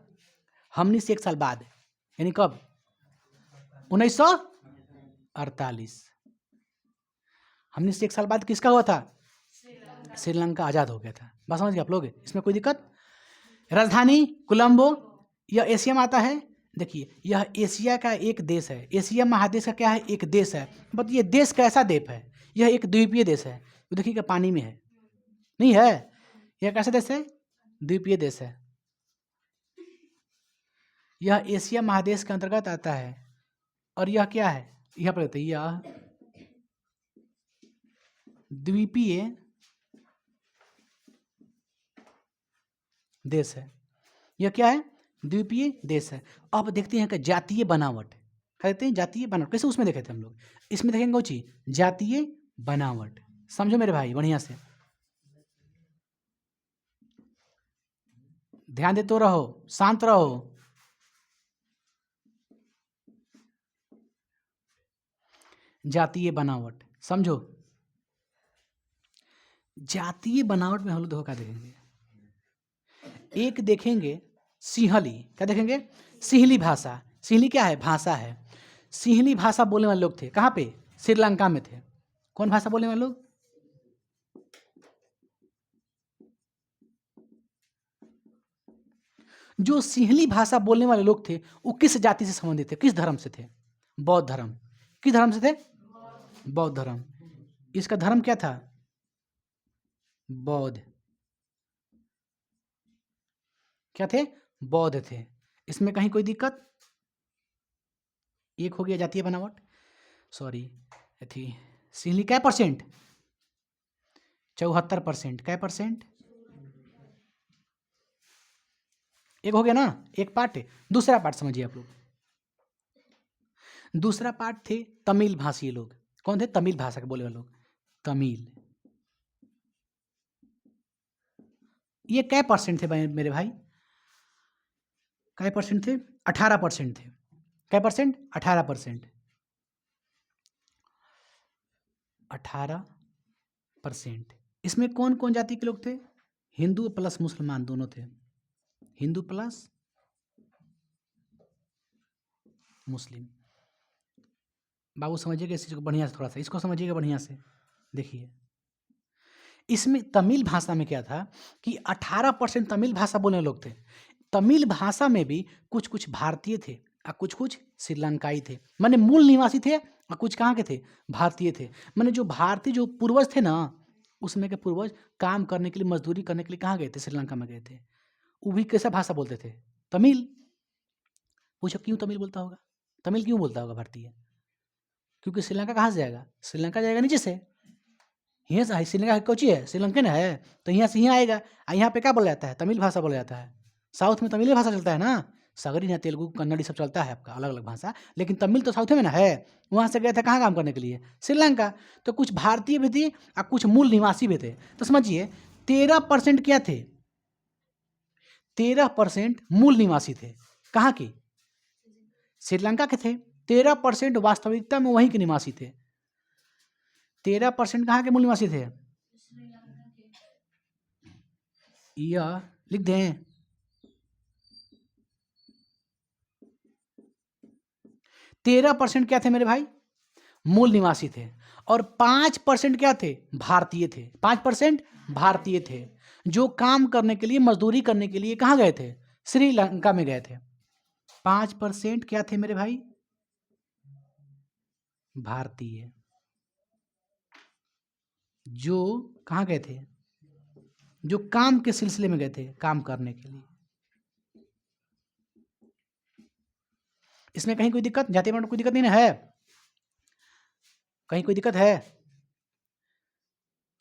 हमने से 1 साल बाद, यानी कब? 1948। हमने से 1 साल बाद किसका हुआ था? श्रीलंका आजाद हो गया था। बात समझ गए आप लोग? इसमें कोई दिक्कत? राजधानी कोलंबो। यह एशिया में आता है। देखिए, यह एशिया का एक देश है। एशिया महादेश का क्या है? एक देश है। बट ये देश कैसा द्वीप है? यह एक द्वीपीय देश है। तो देखिएगा पानी में है, नहीं है? यह कैसा देश है? द्वीपीय देश है। यह एशिया महादेश के अंतर्गत आता है। और यह क्या है? यह पर कहते हैं यह द्वीपीय देश है। यह क्या है? द्वीपीय देश है। अब देखते हैं कि जातीय बनावट, कहते हैं जातीय बनावट कैसे उसमें देखे थे हम लोग। इसमें देखेंगे वो चीज जातीय बनावट। समझो मेरे भाई बढ़िया से, ध्यान देते रहो, शांत रहो। जातीय बनावट समझो। जातीय बनावट में हम लोग धोखा देखेंगे। एक देखेंगे सिंहली, क्या देखेंगे? सिंहली भाषा। सिंहली क्या है? भाषा है। सिंहली भाषा बोलने वाले लोग थे कहाँ पे? श्रीलंका में थे। कौन भाषा बोलने वाले लोग? जो सिंहली भाषा बोलने वाले लोग थे वो किस जाति से संबंधित थे? किस धर्म से थे? बौद्ध धर्म। किस धर्म से थे? बौद्ध धर्म। इसका धर्म क्या था? बौद्ध। क्या थे? बौद्ध थे। इसमें कहीं कोई दिक्कत? एक हो गया जातीय बनावट, सॉरी थी। सिंहली क्या परसेंट? 74%। क्या परसेंट? एक हो गया ना, एक पार्ट। दूसरा पार्ट समझिए आप लोग। दूसरा पार्ट थे तमिल भाषी लोग। कौन थे? तमिल भाषा के बोले वाले लोग, तमिल। ये क्या परसेंट थे मेरे भाई? क्या परसेंट थे? 18% थे। क्या परसेंट? 18%। 18%। इसमें कौन कौन जाति के लोग थे? हिंदू प्लस मुसलमान दोनों थे। हिंदू प्लस मुस्लिम। बाबू समझिएगा इस चीज को बढ़िया से, थोड़ा सा इसको समझिएगा बढ़िया से। देखिए, इसमें तमिल भाषा में क्या था कि 18% तमिल भाषा बोलने लोग थे। तमिल भाषा में भी कुछ कुछ भारतीय थे और कुछ कुछ श्रीलंकाई थे। माने मूल निवासी थे और कुछ कहाँ के थे? भारतीय थे। माने जो भारतीय जो पूर्वज थे ना, उसमें के पूर्वज काम करने के लिए, मजदूरी करने के लिए कहाँ गए थे? श्रीलंका में गए थे। वो भी कैसा भाषा बोलते थे? तमिल। पूछो क्यों तमिल बोलता होगा? तमिल क्यों बोलता होगा भारतीय? क्योंकि श्रीलंका कहाँ से जाएगा? श्रीलंका जाएगा नीचे से। यहाँ से श्रीलंका कोची है? श्रीलंकन है, तो यहाँ से यहाँ आएगा। और यहाँ पे क्या बोला जाता है? तमिल भाषा बोला जाता है। साउथ में तमिल भाषा चलता है ना, सगरी यहाँ तेलुगु कन्नड़ी सब चलता है आपका, अलग अलग भाषा। लेकिन तमिल तो साउथ में ना है। वहाँ से गए थे कहाँ काम करने के लिए? श्रीलंका। तो कुछ भारतीय भी थे और कुछ मूल निवासी भी थे। तो समझिए 13% क्या थे? 13% मूल निवासी थे। कहाँ के? श्रीलंका के थे। 13% वास्तविकता में वहीं के निवासी थे। 13% कहाँ के मूल निवासी थे? यह लिख दें। 13% क्या थे मेरे भाई? मूल निवासी थे। और 5% क्या थे? भारतीय थे। 5% भारतीय थे जो काम करने के लिए, मजदूरी करने के लिए कहाँ गए थे? श्रीलंका में गए थे। 5% क्या थे मेरे भाई? भारतीय, जो कहाँ गए थे? जो काम के सिलसिले में गए थे, काम करने के लिए। इसमें कहीं कोई दिक्कत, जाति में कोई दिक्कत नहीं ना है? कहीं कोई दिक्कत है?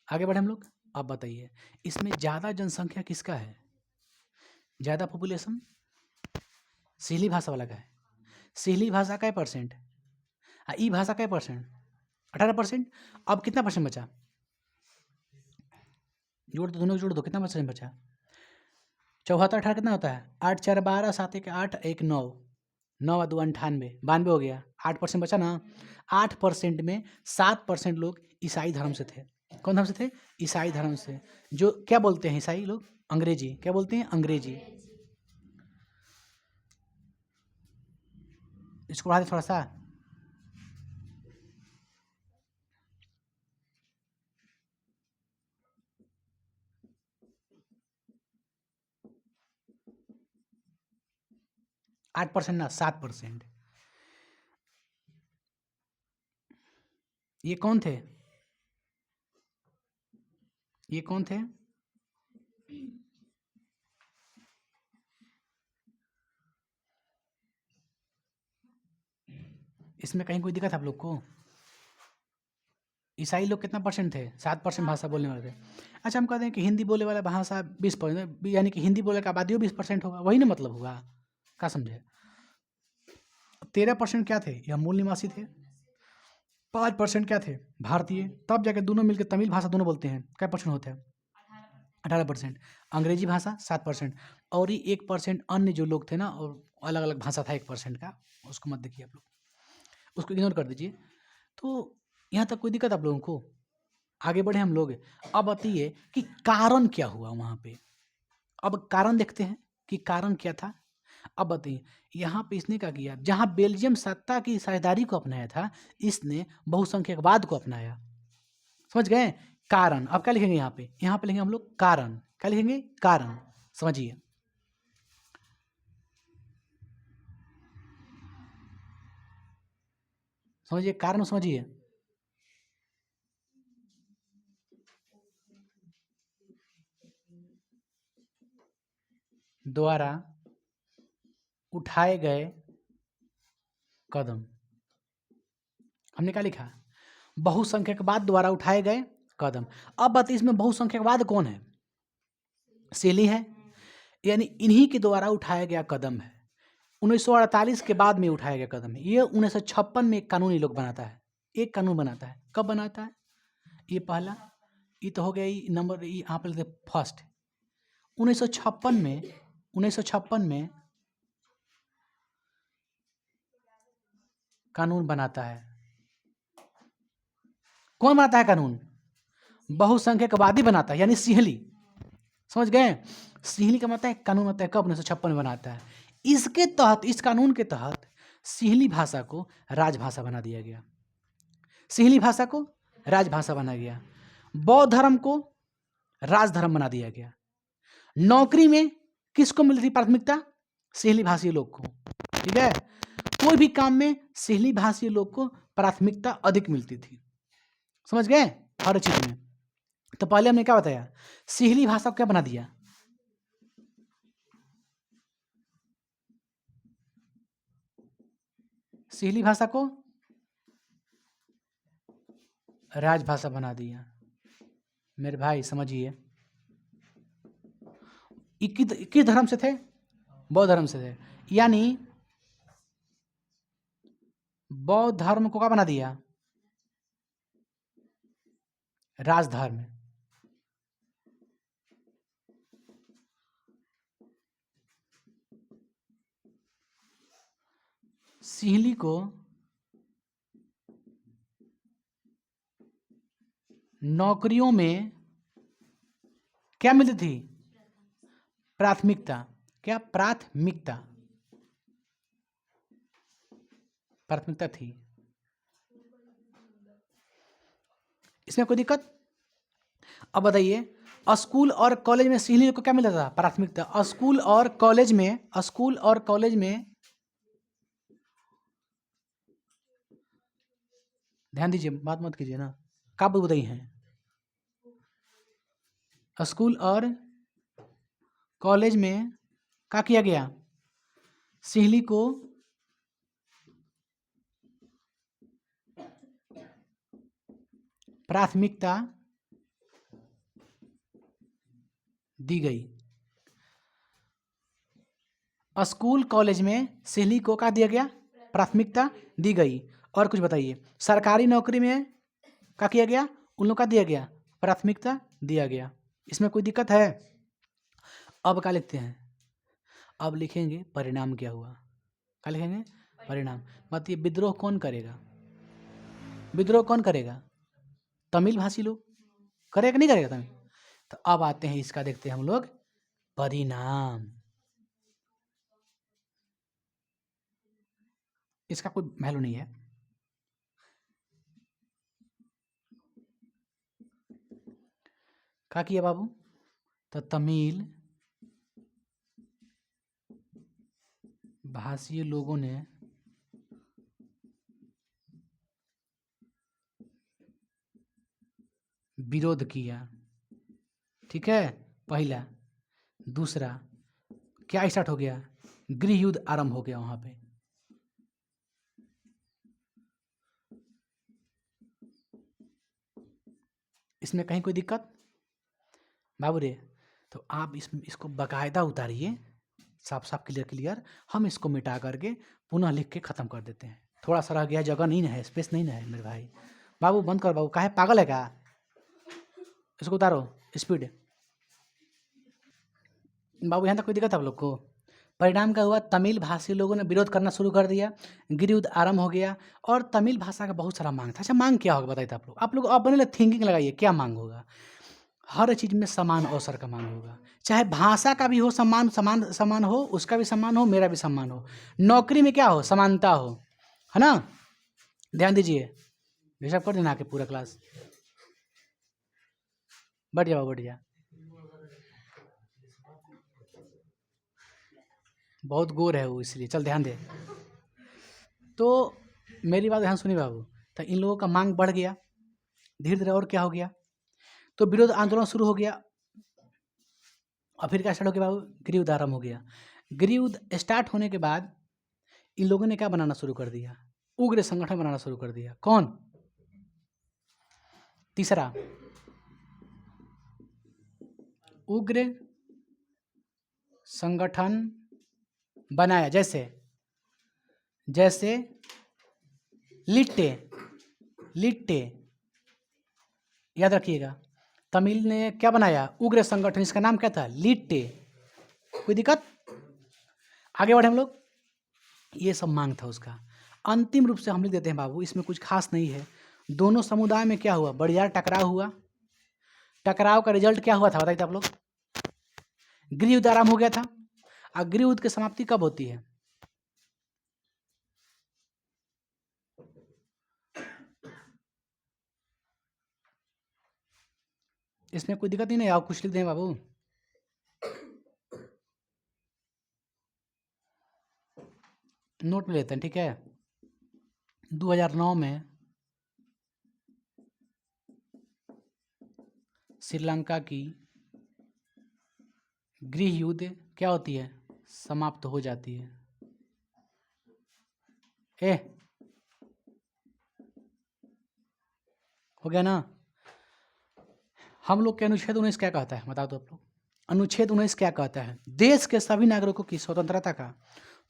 आगे बढ़े हम लोग। अब बताइए, इसमें ज्यादा जनसंख्या किसका है? ज्यादा पॉपुलेशन सिहली भाषा वाला का है। सिहली भाषा का परसेंट, ई भाषा का परसेंट? 18%। अब कितना परसेंट बचा? जोड़ दो, दोनों को जोड़ दो, कितना परसेंट बचा? 74, 18 कितना होता है? 8 4 12, 7 1 8, 1 9, 9 2 98, 92 हो गया। 8% बचा ना। 8% में 7% लोग ईसाई धर्म से थे। कौन धर्म से थे? ईसाई धर्म से। जो क्या बोलते हैं ईसाई लोग? अंग्रेजी। क्या बोलते हैं? अंग्रेजी। इसको बढ़ा दे थोड़ा सा। आठ परसेंट ना, 7%। ये कौन थे? ये कौन थे? इसमें कहीं कोई दिक्कत आप लोग को? ईसाई लोग कितना परसेंट थे? 7% भाषा बोलने वाले थे। अच्छा, हम कहते हैं कि हिंदी बोलने वाला भाषा 20%, यानी कि हिंदी बोलने का आबादी 20% होगा, वही ना मतलब होगा? क्या समझे? 13% क्या थे? यह मूल निवासी थे। 5% क्या थे? भारतीय। तब जाके दोनों मिलकर तमिल भाषा दोनों बोलते हैं। क्या परसेंट होते हैं? 18%। अंग्रेजी भाषा 7%। और ही 1% अन्य जो लोग थे ना, और अलग अलग भाषा था 1% का, उसको मत देखिए आप लोग, उसको इग्नोर कर दीजिए। तो यहाँ तक कोई दिक्कत आप लोगों को? आगे बढ़े हम लोग। अब बताइए कि कारण क्या हुआ वहाँ पे। अब कारण देखते हैं कि कारण क्या था। अब बताइए, यहाँ पे इसने क्या किया? जहाँ बेल्जियम सत्ता की साझेदारी को अपनाया था, इसने बहुसंख्यकवाद को अपनाया। समझ गए? कारण। अब क्या लिखेंगे यहाँ पे? यहाँ पे लिखेंगे हम लोग कारण। क्या लिखेंगे? कारण। समझिए, समझिए कारण, समझिए। द्वारा उठाए गए कदम। हमने क्या लिखा? बहुसंख्यकवाद द्वारा उठाए गए कदम। अब बताइए, इसमें बहुसंख्यकवाद कौन है? सेली है, यानी इन्हीं के द्वारा उठाया गया कदम है। 1948 के बाद में उठाया गया कदम है। ये 1956 में एक कानून ये लोग बनाता है। एक कानून बनाता है। कब बनाता है? ये पहला, ये तो हो गया, ये नंबर, ये यहाँ पे फर्स्ट। 1956 में, 1956 में कानून बनाता है। कौन बनाता है कानून? बहुसंख्यकवादी बनाता है, यानी सिहली। समझ गए? सिहली का मतलब कानून बनता है कब? 1956 में बनाता है। इसके तहत, इस कानून के तहत सिहली भाषा को राजभाषा बना दिया गया। सिहली भाषा को राजभाषा बना गया। बौद्ध धर्म को राजधर्म बना दिया गया। नौकरी में किसको मिलती थी प्राथमिकता? सिहली भाषी लोग को। ठीक है? कोई भी काम में सिहली भाषी लोग को प्राथमिकता अधिक मिलती थी। समझ गए? हर चीज में। तो पहले हमने क्या बताया? सिहली भाषा को क्या बना दिया? सिहली भाषा को राजभाषा बना दिया। मेरे भाई समझिए, किस धर्म से थे? बौद्ध धर्म से थे। यानी बौद्ध धर्म को क्या बना दिया? राजधर्म। सिहली को नौकरियों में क्या मिलती थी? प्राथमिकता। क्या? प्राथमिकता, प्राथमिकता थी। इसमें कोई दिक्कत? अब बताइए, स्कूल और कॉलेज में सिहली को क्या मिलता था? प्राथमिकता। स्कूल और कॉलेज में ध्यान दीजिए, बात मत कीजिए ना, का बताइए हैं। स्कूल और कॉलेज में क्या किया गया? सिहली को प्राथमिकता दी गई। स्कूल कॉलेज में सिहली को क्या दिया गया? प्राथमिकता दी गई। और कुछ बताइए, सरकारी नौकरी में क्या किया गया? उन लोग का दिया गया, प्राथमिकता दिया गया। इसमें कोई दिक्कत है? अब क्या लिखते हैं? अब लिखेंगे परिणाम क्या हुआ। क्या लिखेंगे? परिणाम। बताइए, विद्रोह कौन करेगा? विद्रोह कौन करेगा? तमिल भाषी लोग करेगा, नहीं करेगा तमिल? तो अब आते हैं, इसका देखते हैं हम लोग परिणाम। इसका कोई वैल्यू नहीं है। क्या किया बाबू? तो तमिल भाषी लोगों ने विरोध किया। ठीक है, पहला। दूसरा, क्या स्टार्ट हो गया? गृह युद्ध आरंभ हो गया वहां पे। इसमें कहीं कोई दिक्कत बाबू रे? तो आप इसको बाकायदा उतारिए, साफ साफ क्लियर क्लियर। हम इसको मिटा करके पुनः लिख के ख़त्म कर देते हैं। थोड़ा सा रह गया, जगह नहीं है, स्पेस नहीं है मेरे भाई। बाबू बंद कर बाबू, काहे पागल है क्या? इसको उतारो, स्पीड। बाबू यहाँ तक कोई दिक्कत है आप लोग को? परिणाम क्या हुआ? तमिल भाषी लोगों ने विरोध करना शुरू कर दिया, गृह युद्ध आरंभ हो गया, और तमिल भाषा का बहुत सारा मांग था। अच्छा, मांग क्या होगा बताइए आप लोग अपने लिए थिंकिंग लगाइए, क्या मांग होगा? हर चीज़ में समान अवसर का मांग होगा। चाहे भाषा का भी हो, समान हो, उसका भी सम्मान हो, मेरा भी सम्मान हो। नौकरी में क्या हो? समानता हो, है ना? ध्यान दीजिए, बेशक कर देना आके पूरा क्लास। बढ़ जाओ, बढ़ जा। बहुत गोर है वो, इसलिए चल ध्यान दे। तो मेरी बात ध्यान सुनिए बाबू। तो इन लोगों का मांग बढ़ गया धीरे धीरे, और क्या हो गया? तो विरोध आंदोलन शुरू हो गया। और फिर क्या स्टार्ट हो गया बाबू? गृह युद्ध आरंभ हो गया। गृह युद्ध स्टार्ट होने के बाद इन लोगों ने क्या बनाना शुरू कर दिया? उग्र संगठन बनाना शुरू कर दिया। कौन? तीसरा, उग्र संगठन बनाया। जैसे जैसे लिट्टे, लिट्टे, याद रखिएगा। तमिल ने क्या बनाया? उग्र संगठन। इसका नाम क्या था? लिट्टे। कोई दिक्कत? आगे बढ़े हम लोग। ये सब मांग था उसका। अंतिम रूप से हम लिख देते हैं बाबू, इसमें कुछ खास नहीं है। दोनों समुदाय में क्या हुआ? बढ़िया टकराव हुआ। टकराव का रिजल्ट क्या हुआ था बताइए आप लोग? गृह युद्ध आरंभ हो गया था। और गृह युद्ध की समाप्ति कब होती है? इसमें कोई दिक्कत नहीं है, आप कुछ लिख दें बाबू। नोट में लेते हैं, ठीक है। 2009 में श्रीलंका की गृह युद्ध क्या होती है? समाप्त हो जाती है। हो गया ना? हम लोग के अनुच्छेद 19 क्या कहता है बता दो आप लोग? अनुच्छेद 19 क्या कहता है? देश के सभी नागरिकों की स्वतंत्रता का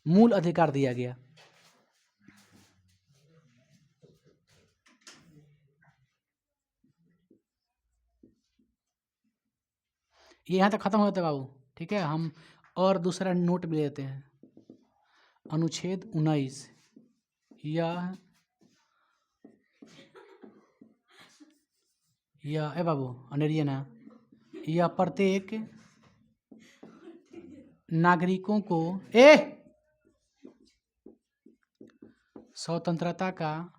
मूल अधिकार दिया गया। ये यहाँ तक खत्म हो जाता है बाबू, ठीक है। हम और दूसरा नोट भी लेते हैं। अनुच्छेद 19 यह ए बाबू अनेरिया ना, यह प्रत्येक नागरिकों को स्वतंत्रता का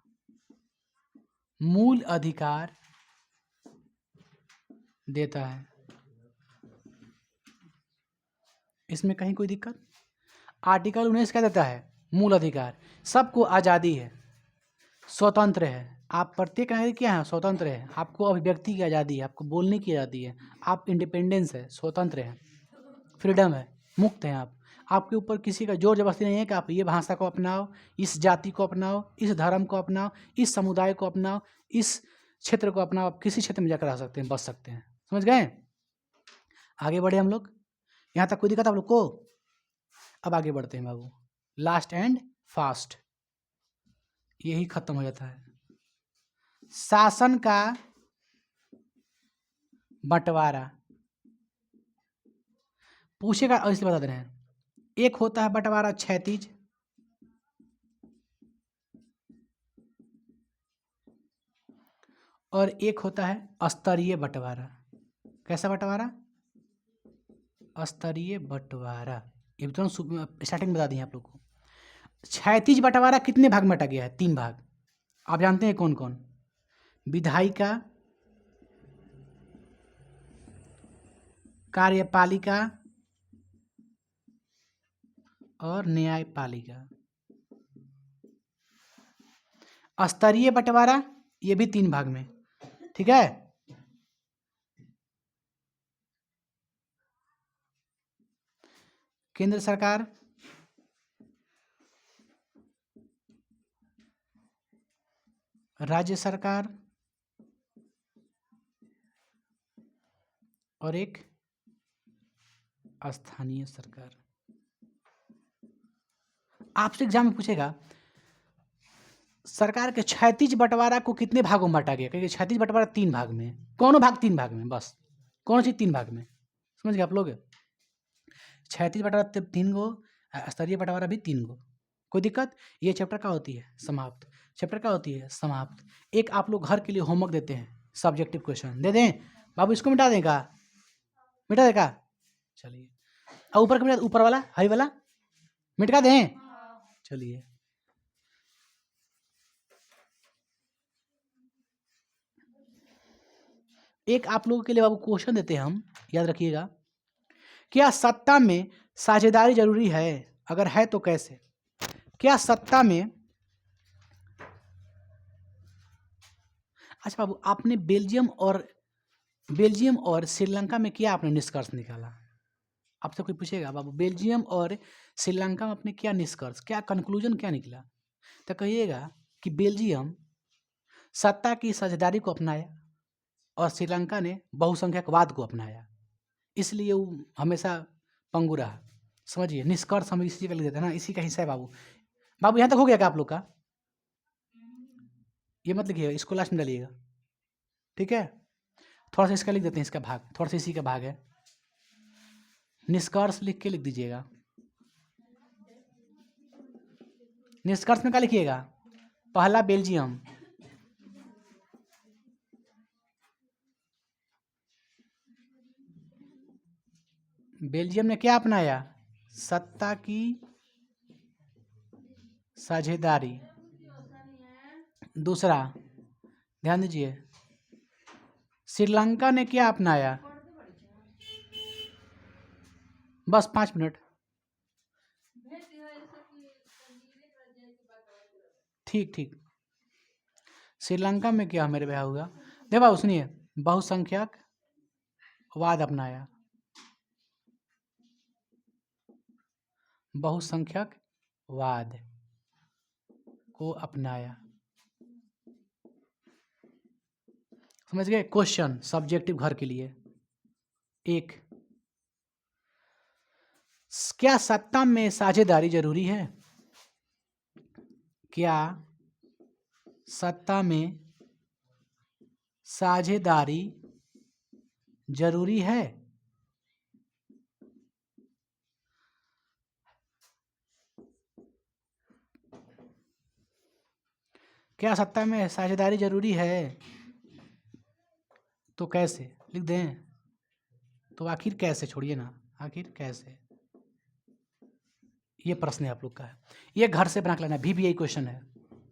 मूल अधिकार देता है। इसमें कहीं कोई दिक्कत? आर्टिकल 19 क्या देता है? मूल अधिकार, सबको आज़ादी है, स्वतंत्र है। आप प्रत्येक नागरिक क्या है? स्वतंत्र है। आपको अभिव्यक्ति की आज़ादी है, आपको बोलने की आज़ादी है, आप इंडिपेंडेंस है, स्वतंत्र है, फ्रीडम है, मुक्त हैं आप। आपके ऊपर किसी का जोर जबरदस्ती नहीं है कि आप ये भाषा को अपनाओ, इस जाति को अपनाओ, इस धर्म को अपनाओ, इस समुदाय को अपनाओ, इस क्षेत्र को अपनाओ। आप किसी क्षेत्र में जाकर रह सकते हैं, बस सकते हैं। समझ गए? आगे बढ़े हम लोग। यहाँ तक कोई दिक्कत आप लोग को? अब आगे बढ़ते हैं बाबू। लास्ट एंड फास्ट, यही खत्म हो जाता है। शासन का बंटवारा पूछेगा, और इसलिए बता दे रहे हैं। एक होता है बंटवारा क्षैतिज, और एक होता है स्तरीय बंटवारा। कैसा बंटवारा? स्तरीय बंटवारा। ये भी तो स्टार्टिंग बता दिए आप लोग को। क्षैतिज बंटवारा कितने भाग में बटा गया है? 3 भाग। आप जानते हैं कौन कौन? विधायिका, कार्यपालिका और न्यायपालिका। स्तरीय बंटवारा ये भी 3 भाग में, ठीक है। केंद्र सरकार, राज्य सरकार और एक स्थानीय सरकार। आपसे एग्जाम में पूछेगा सरकार के क्षैतिज बंटवारा को कितने भागों में बांटा गया? क्योंकि क्षैतिज बंटवारा 3 भाग में, कौन भाग 3 भाग में? बस कौन सी 3 भाग में? समझ गए आप लोग? क्षैतिज बंटवारा 3 गो, स्तरीय बंटवारा भी 3 गो। कोई दिक्कत? ये चैप्टर का होती है समाप्त। चैप्टर का होती है समाप्त। एक आप लोग घर के लिए होमवर्क देते हैं, सब्जेक्टिव क्वेश्चन दे दें बाबू। इसको मिटा देगा, मिटा देगा? चलिए, और ऊपर का ऊपर वाला हरी वाला मिटा दें? चलिए, एक आप लोगों के लिए बाबू क्वेश्चन देते हैं हम, याद रखिएगा। क्या सत्ता में साझेदारी जरूरी है? अगर है तो कैसे? क्या सत्ता में, अच्छा बाबू, आपने बेल्जियम और श्रीलंका में क्या आपने निष्कर्ष निकाला? आपसे कोई पूछेगा बाबू बेल्जियम और श्रीलंका में आपने क्या निष्कर्ष, क्या कंक्लूजन क्या निकला? तो कहिएगा कि बेल्जियम सत्ता की साझेदारी को अपनाया और श्रीलंका ने बहुसंख्यकवाद को अपनाया, इसलिए वो हमेशा पंगु रहा। समझिए, निष्कर्ष हम इसी का लिख देते हैं ना, इसी का हिस्सा है बाबू। बाबू यहाँ तक हो गया क्या आप लोग का? ये मत लिखिएगा, इसको लास्ट में डालिएगा, ठीक है। थोड़ा सा इसका लिख देते हैं, इसका भाग थोड़ा सा इसी का भाग है। निष्कर्ष लिख के लिख दीजिएगा। निष्कर्ष में क्या लिखिएगा? पहला बेल्जियम, बेल्जियम ने क्या अपनाया? सत्ता की साझेदारी। दूसरा, ध्यान दीजिए, श्रीलंका ने क्या अपनाया? बस 5 मिनट, ठीक ठीक। श्रीलंका में क्या मेरे भैया होगा? देखो बाबू सुनिए, बहुसंख्यक वाद अपनाया, बहुसंख्यक वाद को अपनाया। समझ गए? क्वेश्चन सब्जेक्टिव घर के लिए। एक, क्या सत्ता में साझेदारी जरूरी है? क्या सत्ता में साझेदारी जरूरी है? क्या सत्ता में साझेदारी जरूरी है? तो कैसे लिख दें? तो आखिर कैसे, छोड़िए ना, आखिर कैसे, ये प्रश्न है आप लोग का है। ये घर से बना के लाना है, VBI क्वेश्चन है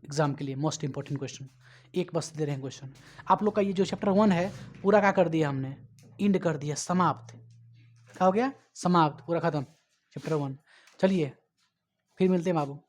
एग्जाम के लिए, मोस्ट इंपॉर्टेंट क्वेश्चन। एक बस दे रहे हैं क्वेश्चन आप लोग का। ये जो चैप्टर 1 है पूरा क्या कर दिया हमने, इंड कर दिया, समाप्त। क्या हो गया? समाप्त, पूरा खत्म चैप्टर 1। चलिए फिर मिलते हैं बाबू।